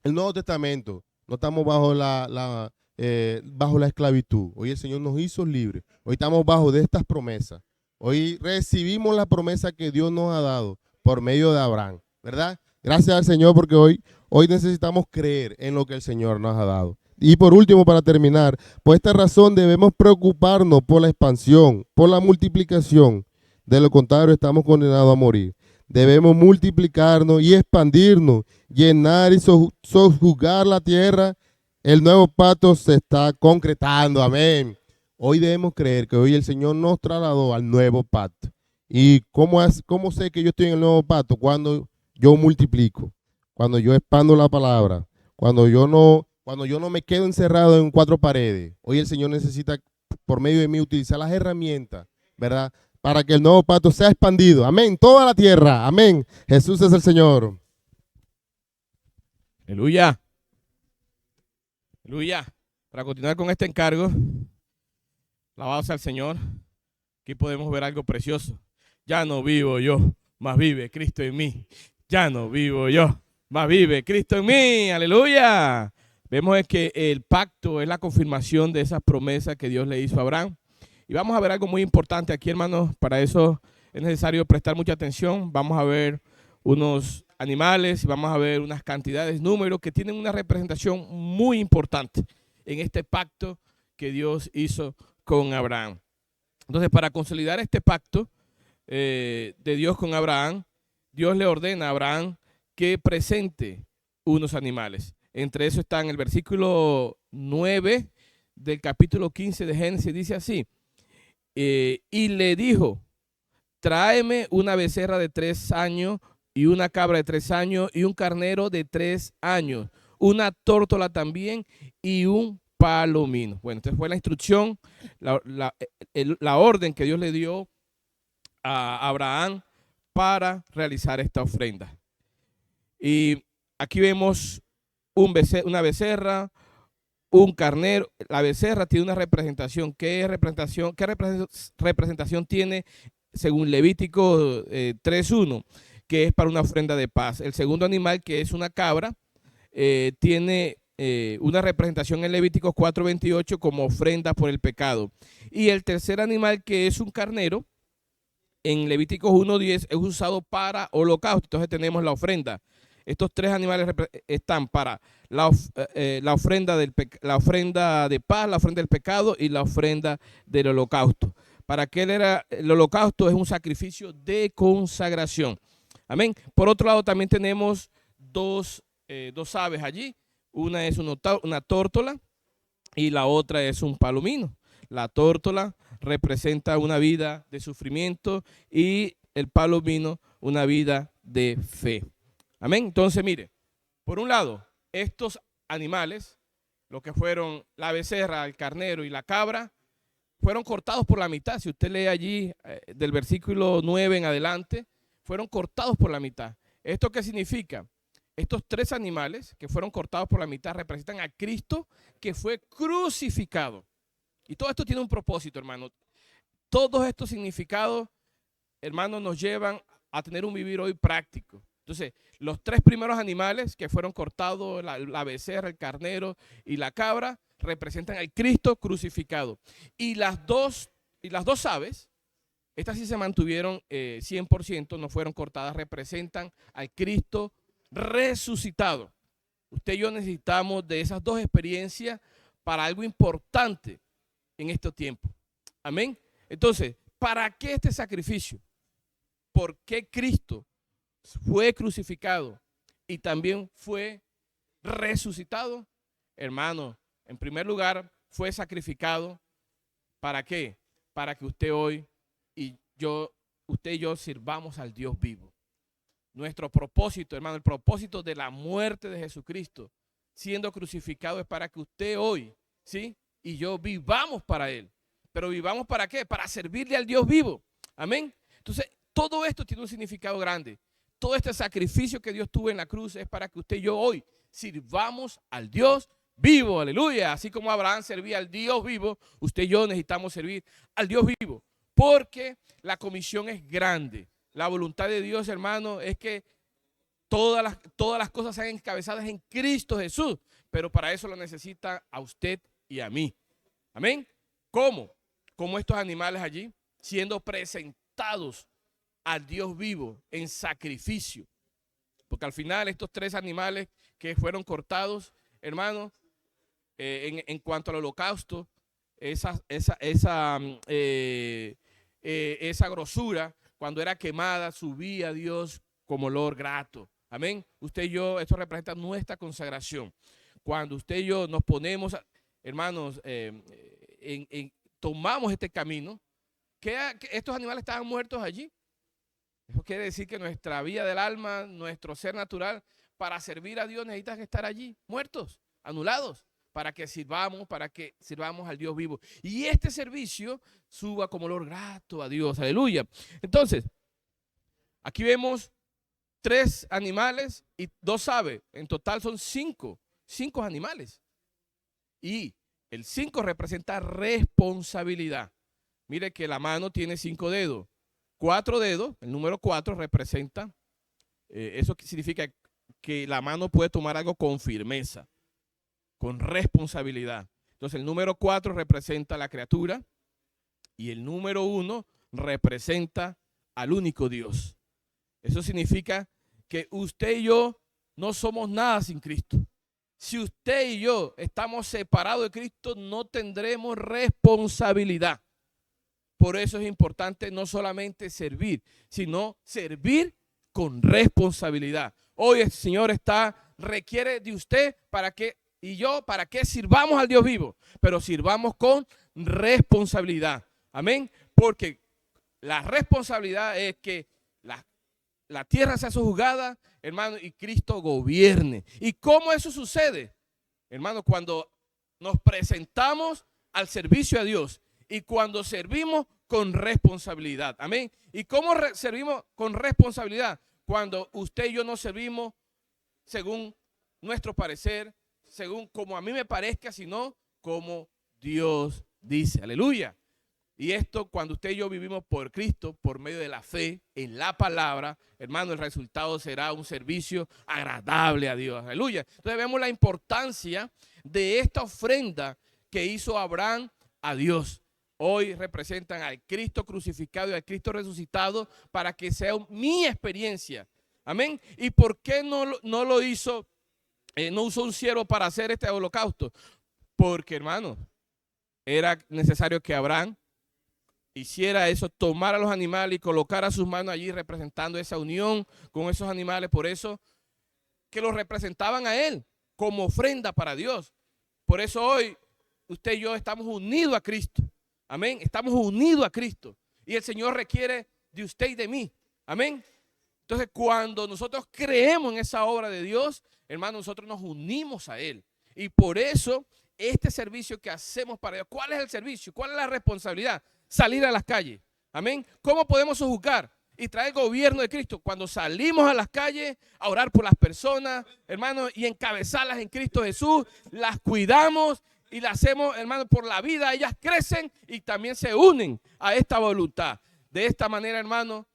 Nuevo Testamento. No estamos bajo bajo la esclavitud. Hoy el Señor nos hizo libres. Hoy estamos bajo de estas promesas. Hoy recibimos la promesa que Dios nos ha dado por medio de Abraham, ¿verdad? Gracias al Señor porque hoy necesitamos creer en lo que el Señor nos ha dado. Y por último, para terminar, por esta razón debemos preocuparnos por la expansión, por la multiplicación. De lo contrario, estamos condenados a morir. Debemos multiplicarnos y expandirnos, llenar y sojuzgar la tierra. El nuevo pacto se está concretando. Amén. Hoy debemos creer que hoy el Señor nos trasladó al nuevo pacto. ¿Y cómo sé que yo estoy en el nuevo pacto? Cuando yo multiplico, cuando yo expando la palabra, cuando yo no me quedo encerrado en cuatro paredes. Hoy el Señor necesita, por medio de mí, utilizar las herramientas, ¿verdad? Para que el nuevo pacto sea expandido. Amén. Toda la tierra. Amén. Jesús es el Señor. Aleluya. Aleluya. Para continuar con este encargo, alabado sea el Señor. Aquí podemos ver algo precioso. Ya no vivo yo, mas vive Cristo en mí. Ya no vivo yo, mas vive Cristo en mí. Aleluya. Vemos que el pacto es la confirmación de esas promesas que Dios le hizo a Abraham. Y vamos a ver algo muy importante aquí, hermanos. Para eso es necesario prestar mucha atención. Vamos a ver unos animales y vamos a ver unas cantidades, números que tienen una representación muy importante en este pacto que Dios hizo con Abraham. Entonces, para consolidar este pacto de Dios con Abraham, Dios le ordena a Abraham que presente unos animales. Entre eso está en el versículo 9 del capítulo 15 de Génesis, dice así, y le dijo, tráeme una becerra de 3 años y una cabra de 3 años y un carnero de 3 años, una tórtola también y un palomino. Bueno, entonces fue la instrucción, la orden que Dios le dio a Abraham para realizar esta ofrenda. Y aquí vemos una becerra, un carnero. La becerra tiene una representación. ¿Qué representación tiene según Levítico 3:1? Que es para una ofrenda de paz. El segundo animal, que es una cabra, tiene una representación en Levítico 4:28 como ofrenda por el pecado. Y el tercer animal, que es un carnero, en Levíticos 1:10 es usado para holocausto. Entonces tenemos la ofrenda. Estos 3 animales están para la ofrenda de paz, la ofrenda del pecado y la ofrenda del holocausto. ¿Para qué era el holocausto? Es un sacrificio de consagración. Amén. Por otro lado, también tenemos dos aves allí. Una es una tórtola y la otra es un palomino. La tórtola representa una vida de sufrimiento y el palomino una vida de fe. Amén. Entonces, mire, por un lado, estos animales, lo que fueron la becerra, el carnero y la cabra, fueron cortados por la mitad. Si usted lee allí del versículo 9 en adelante, fueron cortados por la mitad. ¿Esto qué significa? Estos 3 animales que fueron cortados por la mitad representan a Cristo que fue crucificado. Y todo esto tiene un propósito, hermano. Todos estos significados, hermanos, nos llevan a tener un vivir hoy práctico. Entonces, los 3 primeros animales que fueron cortados, la becerra, el carnero y la cabra, representan al Cristo crucificado. Y las dos aves, estas sí se mantuvieron 100%, no fueron cortadas, representan al Cristo resucitado. Usted y yo necesitamos de esas 2 experiencias para algo importante en estos tiempos. Amén. Entonces, ¿para qué este sacrificio? ¿Por qué Cristo fue crucificado y también fue resucitado? Hermano, en primer lugar, fue sacrificado. ¿Para qué? Para que usted y yo sirvamos al Dios vivo. Nuestro propósito, hermano, el propósito de la muerte de Jesucristo siendo crucificado es para que usted hoy, ¿sí?, y yo vivamos para Él. Pero vivamos ¿para qué? Para servirle al Dios vivo. Amén. Entonces, todo esto tiene un significado grande. Todo este sacrificio que Dios tuvo en la cruz es para que usted y yo hoy sirvamos al Dios vivo. Aleluya. Así como Abraham servía al Dios vivo, usted y yo necesitamos servir al Dios vivo. Porque la comisión es grande. La voluntad de Dios, hermano, es que todas las cosas sean encabezadas en Cristo Jesús. Pero para eso lo necesita a usted y a mí. Amén. ¿Cómo? Como estos animales allí, siendo presentados al Dios vivo en sacrificio. Porque al final estos 3 animales que fueron cortados, hermano, en cuanto al holocausto, esa grosura, cuando era quemada, subía a Dios como olor grato. Amén. Usted y yo, esto representa nuestra consagración. Cuando usted y yo nos ponemos, hermanos, tomamos este camino, que estos animales estaban muertos allí. Eso quiere decir que nuestra vida del alma, nuestro ser natural, para servir a Dios necesitan estar allí, muertos, anulados, para que sirvamos al Dios vivo. Y este servicio suba como olor grato a Dios. Aleluya. Entonces, aquí vemos 3 animales y 2 aves. En total son 5 animales. Y el 5 representa responsabilidad. Mire que la mano tiene 5 dedos. 4 dedos, el número 4 representa, eso significa que la mano puede tomar algo con firmeza, con responsabilidad. Entonces el número 4 representa a la criatura y el número 1 representa al único Dios. Eso significa que usted y yo no somos nada sin Cristo. Si usted y yo estamos separados de Cristo, no tendremos responsabilidad. Por eso es importante no solamente servir, sino servir con responsabilidad. Hoy el Señor requiere de usted para que y yo para que sirvamos al Dios vivo, pero sirvamos con responsabilidad. Amén. Porque la responsabilidad es que la tierra sea sojuzgada, hermano, y Cristo gobierne. ¿Y cómo eso sucede? Hermano, cuando nos presentamos al servicio a Dios y cuando servimos con responsabilidad. Amén. ¿Y cómo servimos con responsabilidad? Cuando usted y yo no servimos según nuestro parecer, según como a mí me parezca, sino como Dios dice. Aleluya. Y esto, cuando usted y yo vivimos por Cristo, por medio de la fe en la palabra, hermano, el resultado será un servicio agradable a Dios. Aleluya. Entonces vemos la importancia de esta ofrenda que hizo Abraham a Dios. Hoy representan al Cristo crucificado y al Cristo resucitado para que sea mi experiencia. Amén. ¿Y por qué no lo hizo? No usó un siervo para hacer este holocausto. Porque, hermano, era necesario que Abraham hiciera eso, tomara los animales y colocara sus manos allí representando esa unión con esos animales. Por eso que los representaban a él como ofrenda para Dios. Por eso hoy usted y yo estamos unidos a Cristo. Amén. Estamos unidos a Cristo. Y el Señor requiere de usted y de mí. Amén. Entonces, cuando nosotros creemos en esa obra de Dios, hermano, nosotros nos unimos a Él. Y por eso, este servicio que hacemos para Dios, ¿cuál es el servicio? ¿Cuál es la responsabilidad? Salir a las calles. Amén. ¿Cómo podemos juzgar y traer el gobierno de Cristo? Cuando salimos a las calles a orar por las personas, hermano, y encabezarlas en Cristo Jesús, las cuidamos y las hacemos, hermano, por la vida. Ellas crecen y también se unen a esta voluntad. De esta manera, hermano,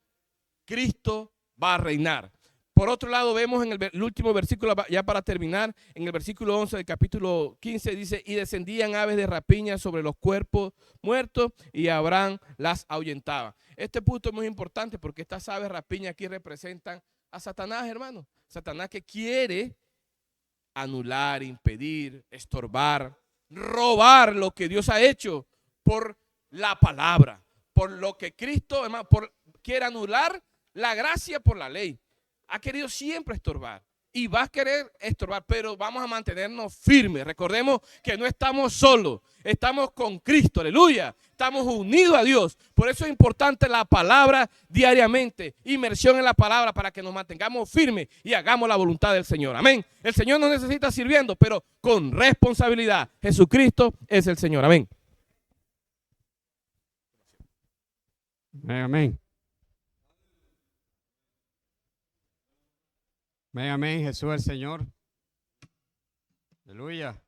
Cristo va a reinar. Por otro lado, vemos en el último versículo, ya para terminar, en el versículo 11 del capítulo 15, dice, y descendían aves de rapiña sobre los cuerpos muertos y Abraham las ahuyentaba. Este punto es muy importante porque estas aves rapiña aquí representan a Satanás, hermano. Satanás que quiere anular, impedir, estorbar, robar lo que Dios ha hecho por la palabra, por lo que Cristo, hermano, quiere anular la gracia por la ley. Ha querido siempre estorbar y va a querer estorbar, pero vamos a mantenernos firmes. Recordemos que no estamos solos, estamos con Cristo, aleluya. Estamos unidos a Dios. Por eso es importante la palabra diariamente, inmersión en la palabra para que nos mantengamos firmes y hagamos la voluntad del Señor. Amén. El Señor nos necesita sirviendo, pero con responsabilidad. Jesucristo es el Señor. Amén. Amén. Amén, amén, Jesús el Señor. Aleluya.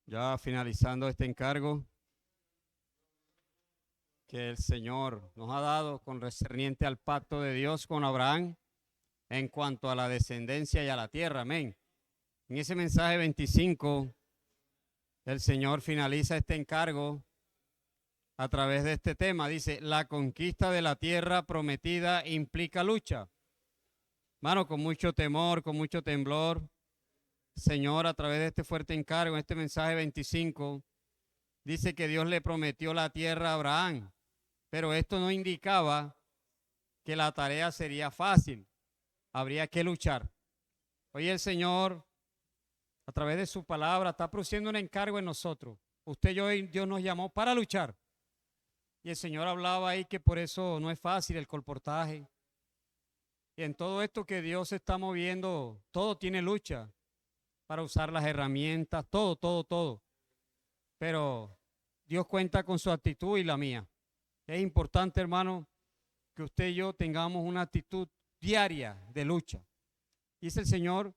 Ya finalizando este encargo que el Señor nos ha dado concerniente al pacto de Dios con Abraham en cuanto a la descendencia y a la tierra. Amén. En ese mensaje 25, el Señor finaliza este encargo a través de este tema. Dice, la conquista de la tierra prometida implica lucha. Hermano, con mucho temor, con mucho temblor, Señor, a través de este fuerte encargo, en este mensaje 25, dice que Dios le prometió la tierra a Abraham, pero esto no indicaba que la tarea sería fácil, habría que luchar. Hoy el Señor, a través de su palabra, está produciendo un encargo en nosotros. Usted y yo, Dios nos llamó para luchar. Y el Señor hablaba ahí que por eso no es fácil el colportaje. Y en todo esto que Dios está moviendo, todo tiene lucha para usar las herramientas, todo. Pero Dios cuenta con su actitud y la mía. Es importante, hermano, que usted y yo tengamos una actitud diaria de lucha. Dice el Señor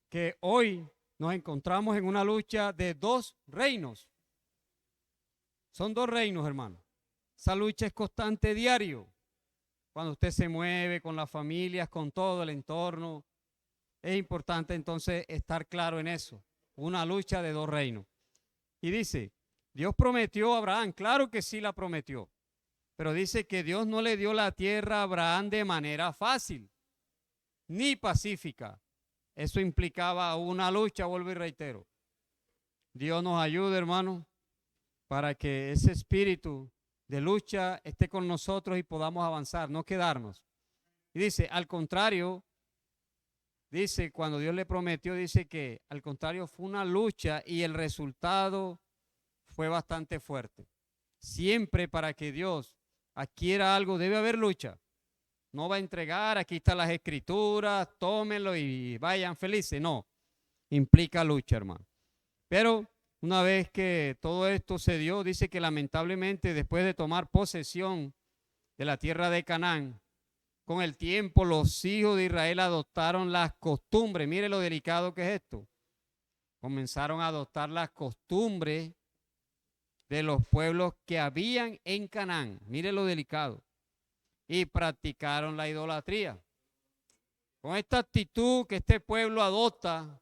que hoy nos encontramos en una lucha de dos reinos. Son dos reinos, hermano. Esa lucha es constante diario. Cuando usted se mueve con las familias, con todo el entorno, es importante entonces estar claro en eso. Una lucha de dos reinos. Y dice, Dios prometió a Abraham, claro que sí la prometió, pero dice que Dios no le dio la tierra a Abraham de manera fácil, ni pacífica. Eso implicaba una lucha, vuelvo y reitero. Dios nos ayude, hermano, para que ese espíritu de lucha esté con nosotros y podamos avanzar, no quedarnos. Y dice, al contrario, dice, cuando Dios le prometió, dice que al contrario fue una lucha y el resultado fue bastante fuerte. Siempre para que Dios adquiera algo debe haber lucha. No va a entregar, aquí están las escrituras, tómenlo y vayan felices. No, implica lucha, hermano. Pero una vez que todo esto se dio, dice que lamentablemente después de tomar posesión de la tierra de Canaán, con el tiempo los hijos de Israel adoptaron las costumbres. Mire lo delicado que es esto. Comenzaron a adoptar las costumbres de los pueblos que habían en Canaán. Mire lo delicado. Y practicaron la idolatría. Con esta actitud que este pueblo adopta,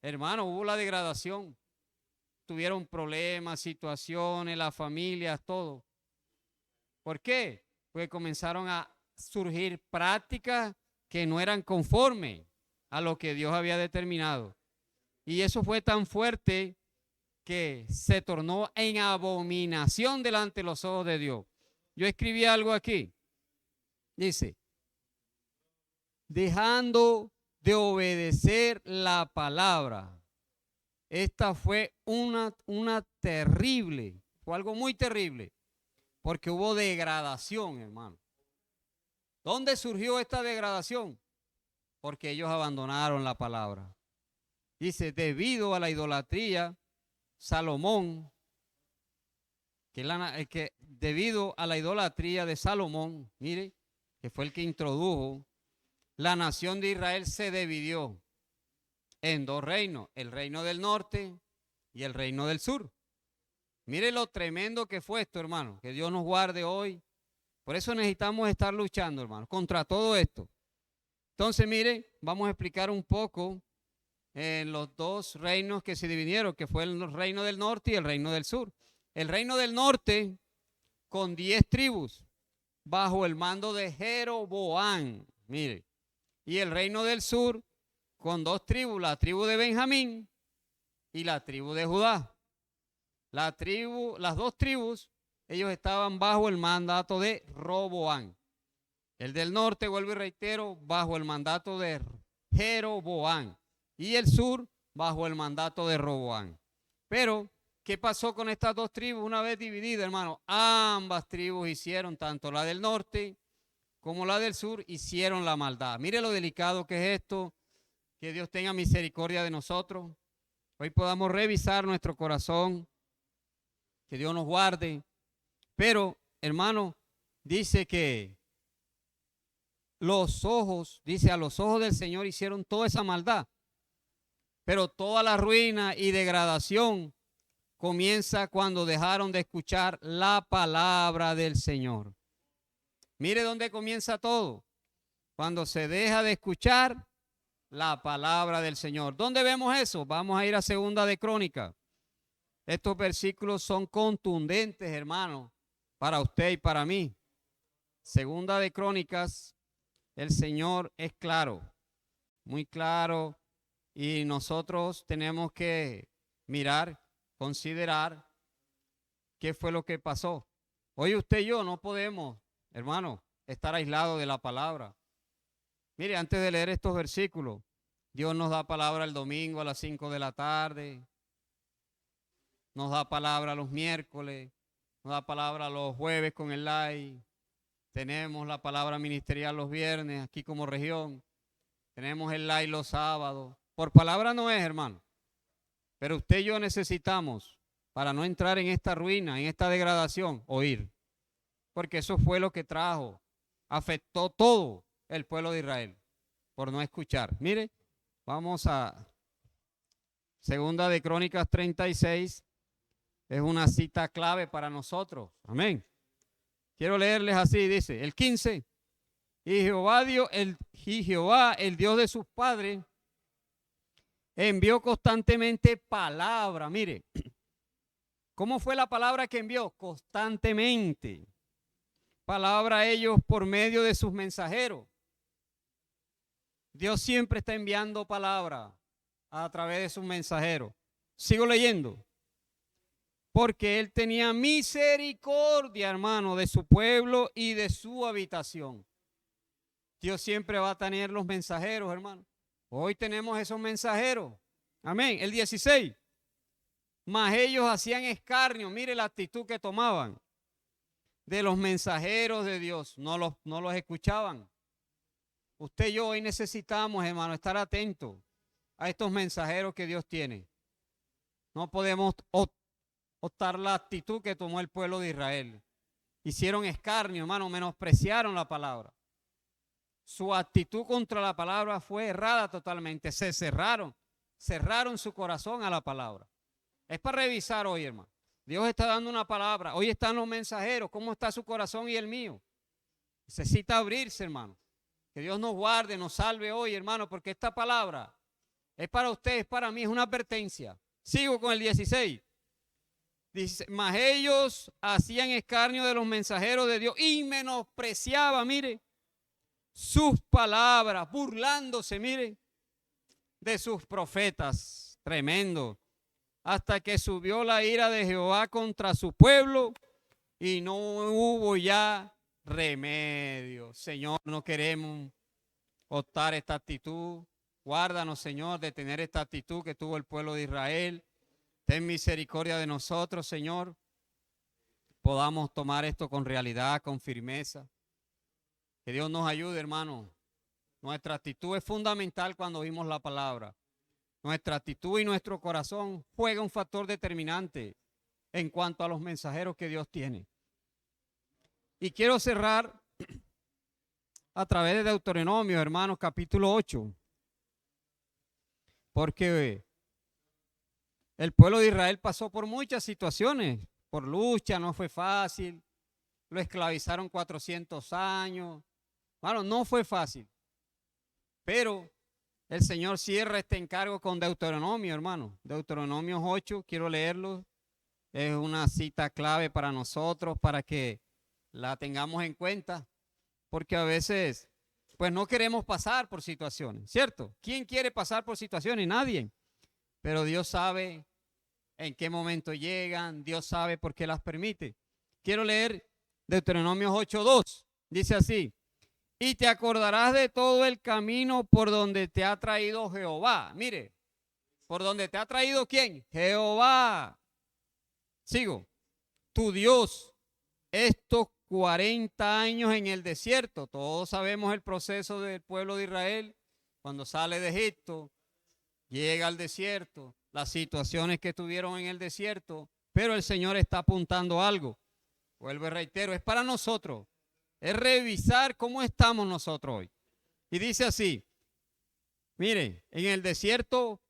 hermano, hubo la degradación. Tuvieron problemas, situaciones, las familias, todo. ¿Por qué? Porque comenzaron a surgir prácticas que no eran conformes a lo que Dios había determinado. Y eso fue tan fuerte que se tornó en abominación delante de los ojos de Dios. Yo escribí algo aquí. Dice, dejando de obedecer la palabra. Esta fue una terrible, fue algo muy terrible, porque hubo degradación, hermano. ¿Dónde surgió esta degradación? Porque ellos abandonaron la palabra. Dice, debido a la idolatría, Salomón, debido a la idolatría de Salomón, mire, que fue el que introdujo, la nación de Israel se dividió en dos reinos, el reino del norte y el reino del sur. Mire lo tremendo que fue esto, hermano, que Dios nos guarde hoy. Por eso necesitamos estar luchando, hermano, contra todo esto. Entonces, mire, vamos a explicar un poco los dos reinos que se dividieron, que fue el reino del norte y el reino del sur. El reino del norte, con 10 tribus, bajo el mando de Jeroboam, mire. Y el reino del sur, con 2 tribus, la tribu de Benjamín y la tribu de Judá. Las 2 tribus, ellos estaban bajo el mandato de Roboam. El del norte, vuelvo y reitero, bajo el mandato de Jeroboam. Y el sur, bajo el mandato de Roboam. Pero, ¿qué pasó con estas 2 tribus una vez divididas, hermano? Ambas tribus hicieron, tanto la del norte como la del sur, hicieron la maldad. Mire lo delicado que es esto. Que Dios tenga misericordia de nosotros. Hoy podamos revisar nuestro corazón. Que Dios nos guarde. Pero, hermano, dice que los ojos, dice, a los ojos del Señor hicieron toda esa maldad. Pero toda la ruina y degradación comienza cuando dejaron de escuchar la palabra del Señor. Mire dónde comienza todo. Cuando se deja de escuchar la palabra del Señor. ¿Dónde vemos eso? Vamos a ir a Segunda de Crónicas. Estos versículos son contundentes, hermano, para usted y para mí. Segunda de Crónicas, el Señor es claro, muy claro, y nosotros tenemos que mirar, considerar qué fue lo que pasó. Hoy usted y yo no podemos, hermano, estar aislados de la palabra. Mire, antes de leer estos versículos, Dios nos da palabra el domingo a las 5 de la tarde, nos da palabra los miércoles, nos da palabra los jueves con el live, tenemos la palabra ministerial los viernes aquí como región, tenemos el live los sábados. Por palabra no es, hermano, pero usted y yo necesitamos, para no entrar en esta ruina, en esta degradación, oír, porque eso fue lo que trajo, afectó todo el pueblo de Israel, por no escuchar. Mire, vamos a Segunda de Crónicas 36, es una cita clave para nosotros, amén. Quiero leerles así, dice, el 15, y Jehová, el Dios de sus padres, envió constantemente palabra. Mire, ¿cómo fue la palabra que envió? Constantemente. Palabra a ellos por medio de sus mensajeros. Dios siempre está enviando palabra a través de sus mensajeros. Sigo leyendo. Porque Él tenía misericordia, hermano, de su pueblo y de su habitación. Dios siempre va a tener los mensajeros, hermano. Hoy tenemos esos mensajeros. Amén. El 16. Mas ellos hacían escarnio. Mire la actitud que tomaban de los mensajeros de Dios. No los escuchaban. Usted y yo hoy necesitamos, hermano, estar atentos a estos mensajeros que Dios tiene. No podemos optar la actitud que tomó el pueblo de Israel. Hicieron escarnio, hermano, menospreciaron la palabra. Su actitud contra la palabra fue errada totalmente. Se cerraron su corazón a la palabra. Es para revisar hoy, hermano. Dios está dando una palabra. Hoy están los mensajeros. ¿Cómo está su corazón y el mío? Necesita abrirse, hermano. Que Dios nos guarde, nos salve hoy, hermano, porque esta palabra es para usted, es para mí, es una advertencia. Sigo con el 16. Dice, mas ellos hacían escarnio de los mensajeros de Dios y menospreciaban, mire, sus palabras, burlándose, mire, de sus profetas. Tremendo. Hasta que subió la ira de Jehová contra su pueblo y no hubo ya remedio. Señor, no queremos optar esta actitud. Guárdanos, Señor, de tener esta actitud que tuvo el pueblo de Israel. Ten misericordia de nosotros, Señor. Podamos tomar esto con realidad, con firmeza. Que Dios nos ayude, hermano. Nuestra actitud es fundamental cuando oímos la palabra. Nuestra actitud y nuestro corazón juega un factor determinante en cuanto a los mensajeros que Dios tiene. Y quiero cerrar a través de Deuteronomio, hermanos, capítulo 8. Porque el pueblo de Israel pasó por muchas situaciones, por lucha, no fue fácil. Lo esclavizaron 400 años. Bueno, no fue fácil. Pero el Señor cierra este encargo con Deuteronomio, hermano. Deuteronomio 8, quiero leerlo. Es una cita clave para nosotros, para que la tengamos en cuenta. Porque a veces, pues no queremos pasar por situaciones, ¿cierto? ¿Quién quiere pasar por situaciones? Nadie. Pero Dios sabe en qué momento llegan. Dios sabe por qué las permite. Quiero leer Deuteronomio 8:2. Dice así. Y te acordarás de todo el camino por donde te ha traído Jehová. Mire, ¿por donde te ha traído quién? Jehová. Sigo. Tu Dios, estos 40 años en el desierto. Todos sabemos el proceso del pueblo de Israel. Cuando sale de Egipto, llega al desierto, las situaciones que tuvieron en el desierto. Pero el Señor está apuntando algo. Vuelvo y reitero, es para nosotros. Es revisar cómo estamos nosotros hoy. Y dice así, mire, en el desierto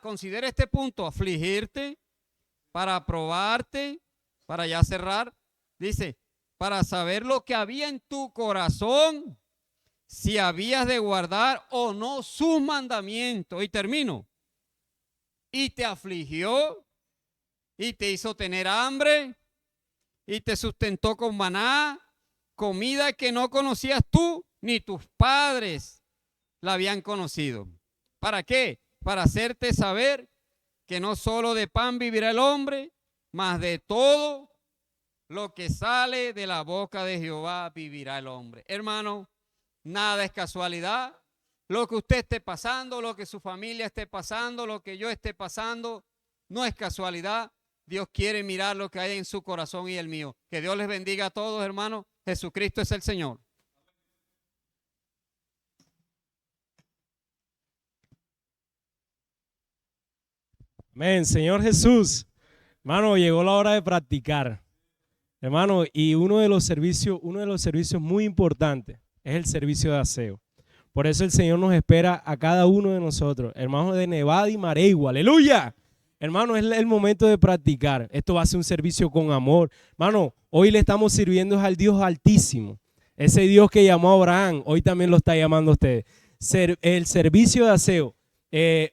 considera este punto, afligirte, para probarte, para ya cerrar, dice, para saber lo que había en tu corazón, si habías de guardar o no sus mandamientos. Y termino. Y te afligió, y te hizo tener hambre, y te sustentó con maná, comida que no conocías tú ni tus padres la habían conocido. ¿Para qué? Para hacerte saber que no solo de pan vivirá el hombre, mas de todo lo que sale de la boca de Jehová vivirá el hombre. Hermano, nada es casualidad. Lo que usted esté pasando, lo que su familia esté pasando, lo que yo esté pasando, no es casualidad. Dios quiere mirar lo que hay en su corazón y el mío. Que Dios les bendiga a todos, hermanos. Jesucristo es el Señor. Amén, Señor Jesús. Hermano, llegó la hora de practicar. Hermano, y uno de los servicios muy importantes es el servicio de aseo. Por eso el Señor nos espera a cada uno de nosotros, hermanos de Nevada y Maregua. ¡Aleluya! Hermano, es el momento de practicar. Esto va a ser un servicio con amor. Hermano, hoy le estamos sirviendo al Dios Altísimo. Ese Dios que llamó a Abraham, hoy también lo está llamando a ustedes. El servicio de aseo,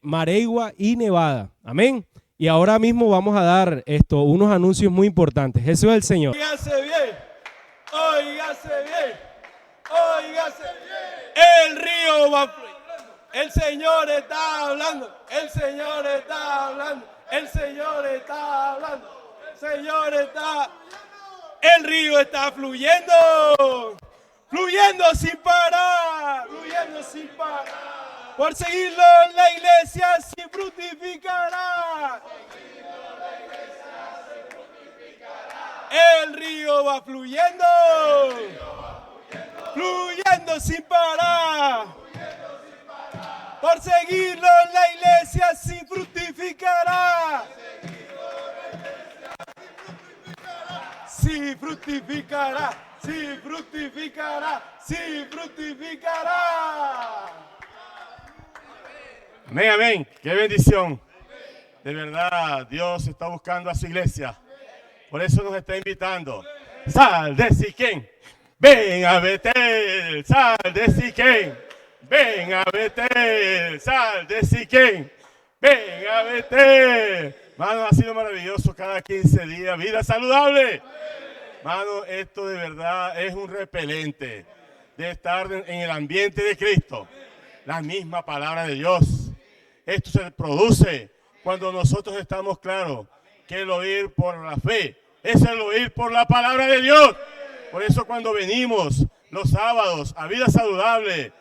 Maregua y Nevada. Amén. Y ahora mismo vamos a dar unos anuncios muy importantes. Jesús es el Señor. Óigase bien, óigase bien, óigase bien. El río va fluyendo. El Señor está hablando, el Señor está hablando, el Señor está hablando, el Señor está... El río está fluyendo, fluyendo sin parar, fluyendo sin parar. Por seguirlo la iglesia sí fructificará. El río va fluyendo. Fluyendo sin parar. Por seguirlo la iglesia sí fructificará. Sí fructificará. Sí fructificará. Sí fructificará. Amén, amén. Qué bendición. De verdad, Dios está buscando a su iglesia. Por eso nos está invitando. Sal de Siquén, ven a Betel. Sal de Siquén, ven a Betel. Sal de Siquén, ven a Betel. Mano, ha sido maravilloso cada 15 días. Vida saludable. Mano, esto de verdad es un repelente de estar en el ambiente de Cristo. La misma palabra de Dios. Esto se produce cuando nosotros estamos claros que el oír por la fe es el oír por la palabra de Dios. Por eso cuando venimos los sábados a Vida Saludable,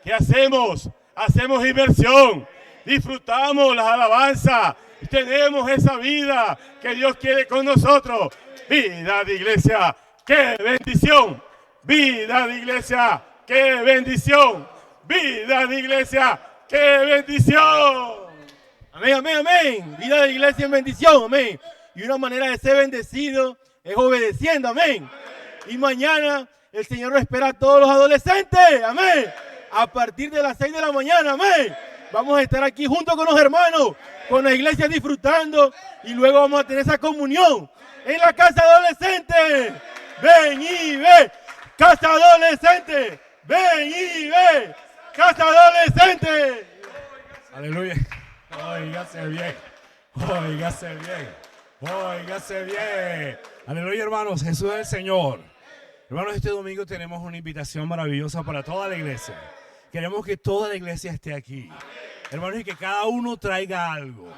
¿qué hacemos? Hacemos inversión, disfrutamos las alabanzas, tenemos esa vida que Dios quiere con nosotros. Vida de iglesia, qué bendición. Vida de iglesia, qué bendición. Vida de iglesia, qué bendición. Amén, amén, amén. Vida de iglesia en bendición, amén. Y una manera de ser bendecido es obedeciendo, amén. Y mañana el Señor espera a todos los adolescentes, amén. A partir de las 6 de la mañana, amén. Vamos a estar aquí junto con los hermanos, con la iglesia disfrutando y luego vamos a tener esa comunión en la casa adolescente. Ven y ve, casa adolescente. Ven y ve, casa adolescente. Aleluya. Óigase bien. Óigase bien. Óigase bien. Aleluya, hermanos. Jesús es el Señor. Hermanos, este domingo tenemos una invitación maravillosa para toda la iglesia. Queremos que toda la iglesia esté aquí. Hermanos, y que cada uno traiga algo.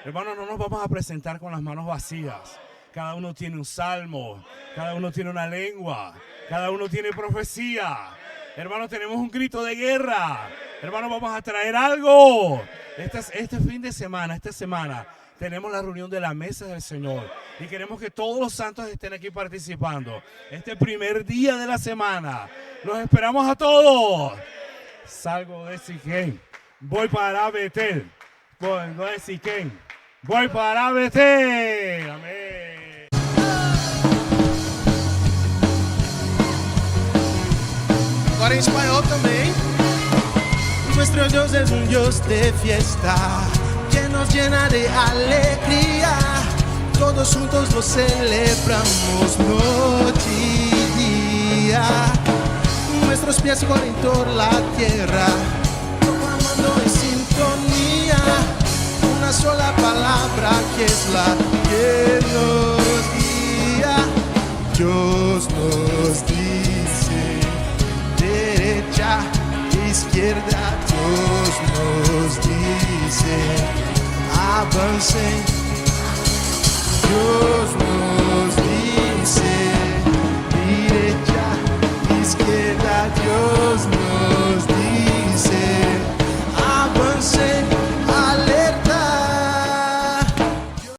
Hermanos, no nos vamos a presentar con las manos vacías. Cada uno tiene un salmo. Cada uno tiene una lengua. Cada uno tiene profecía. Hermanos, tenemos un grito de guerra. Hermanos, vamos a traer algo. Este fin de semana, esta semana, tenemos la reunión de la mesa del Señor. Y queremos que todos los santos estén aquí participando. Este primer día de la semana. Los esperamos a todos. Salgo de Siquén. Voy para Betel. Voy de Siquén. Voy para Betel. Amén. Agora em espanhol também. Nuestro Dios es un Dios de fiesta que nos llena de alegría. Todos juntos lo celebramos noche y día. Nuestros pies corren por la tierra, proclamando en sintonía una sola palabra que es la que nos guía. Dios nos dice derecha, izquierda. Dios nos dice avancen. Dios nos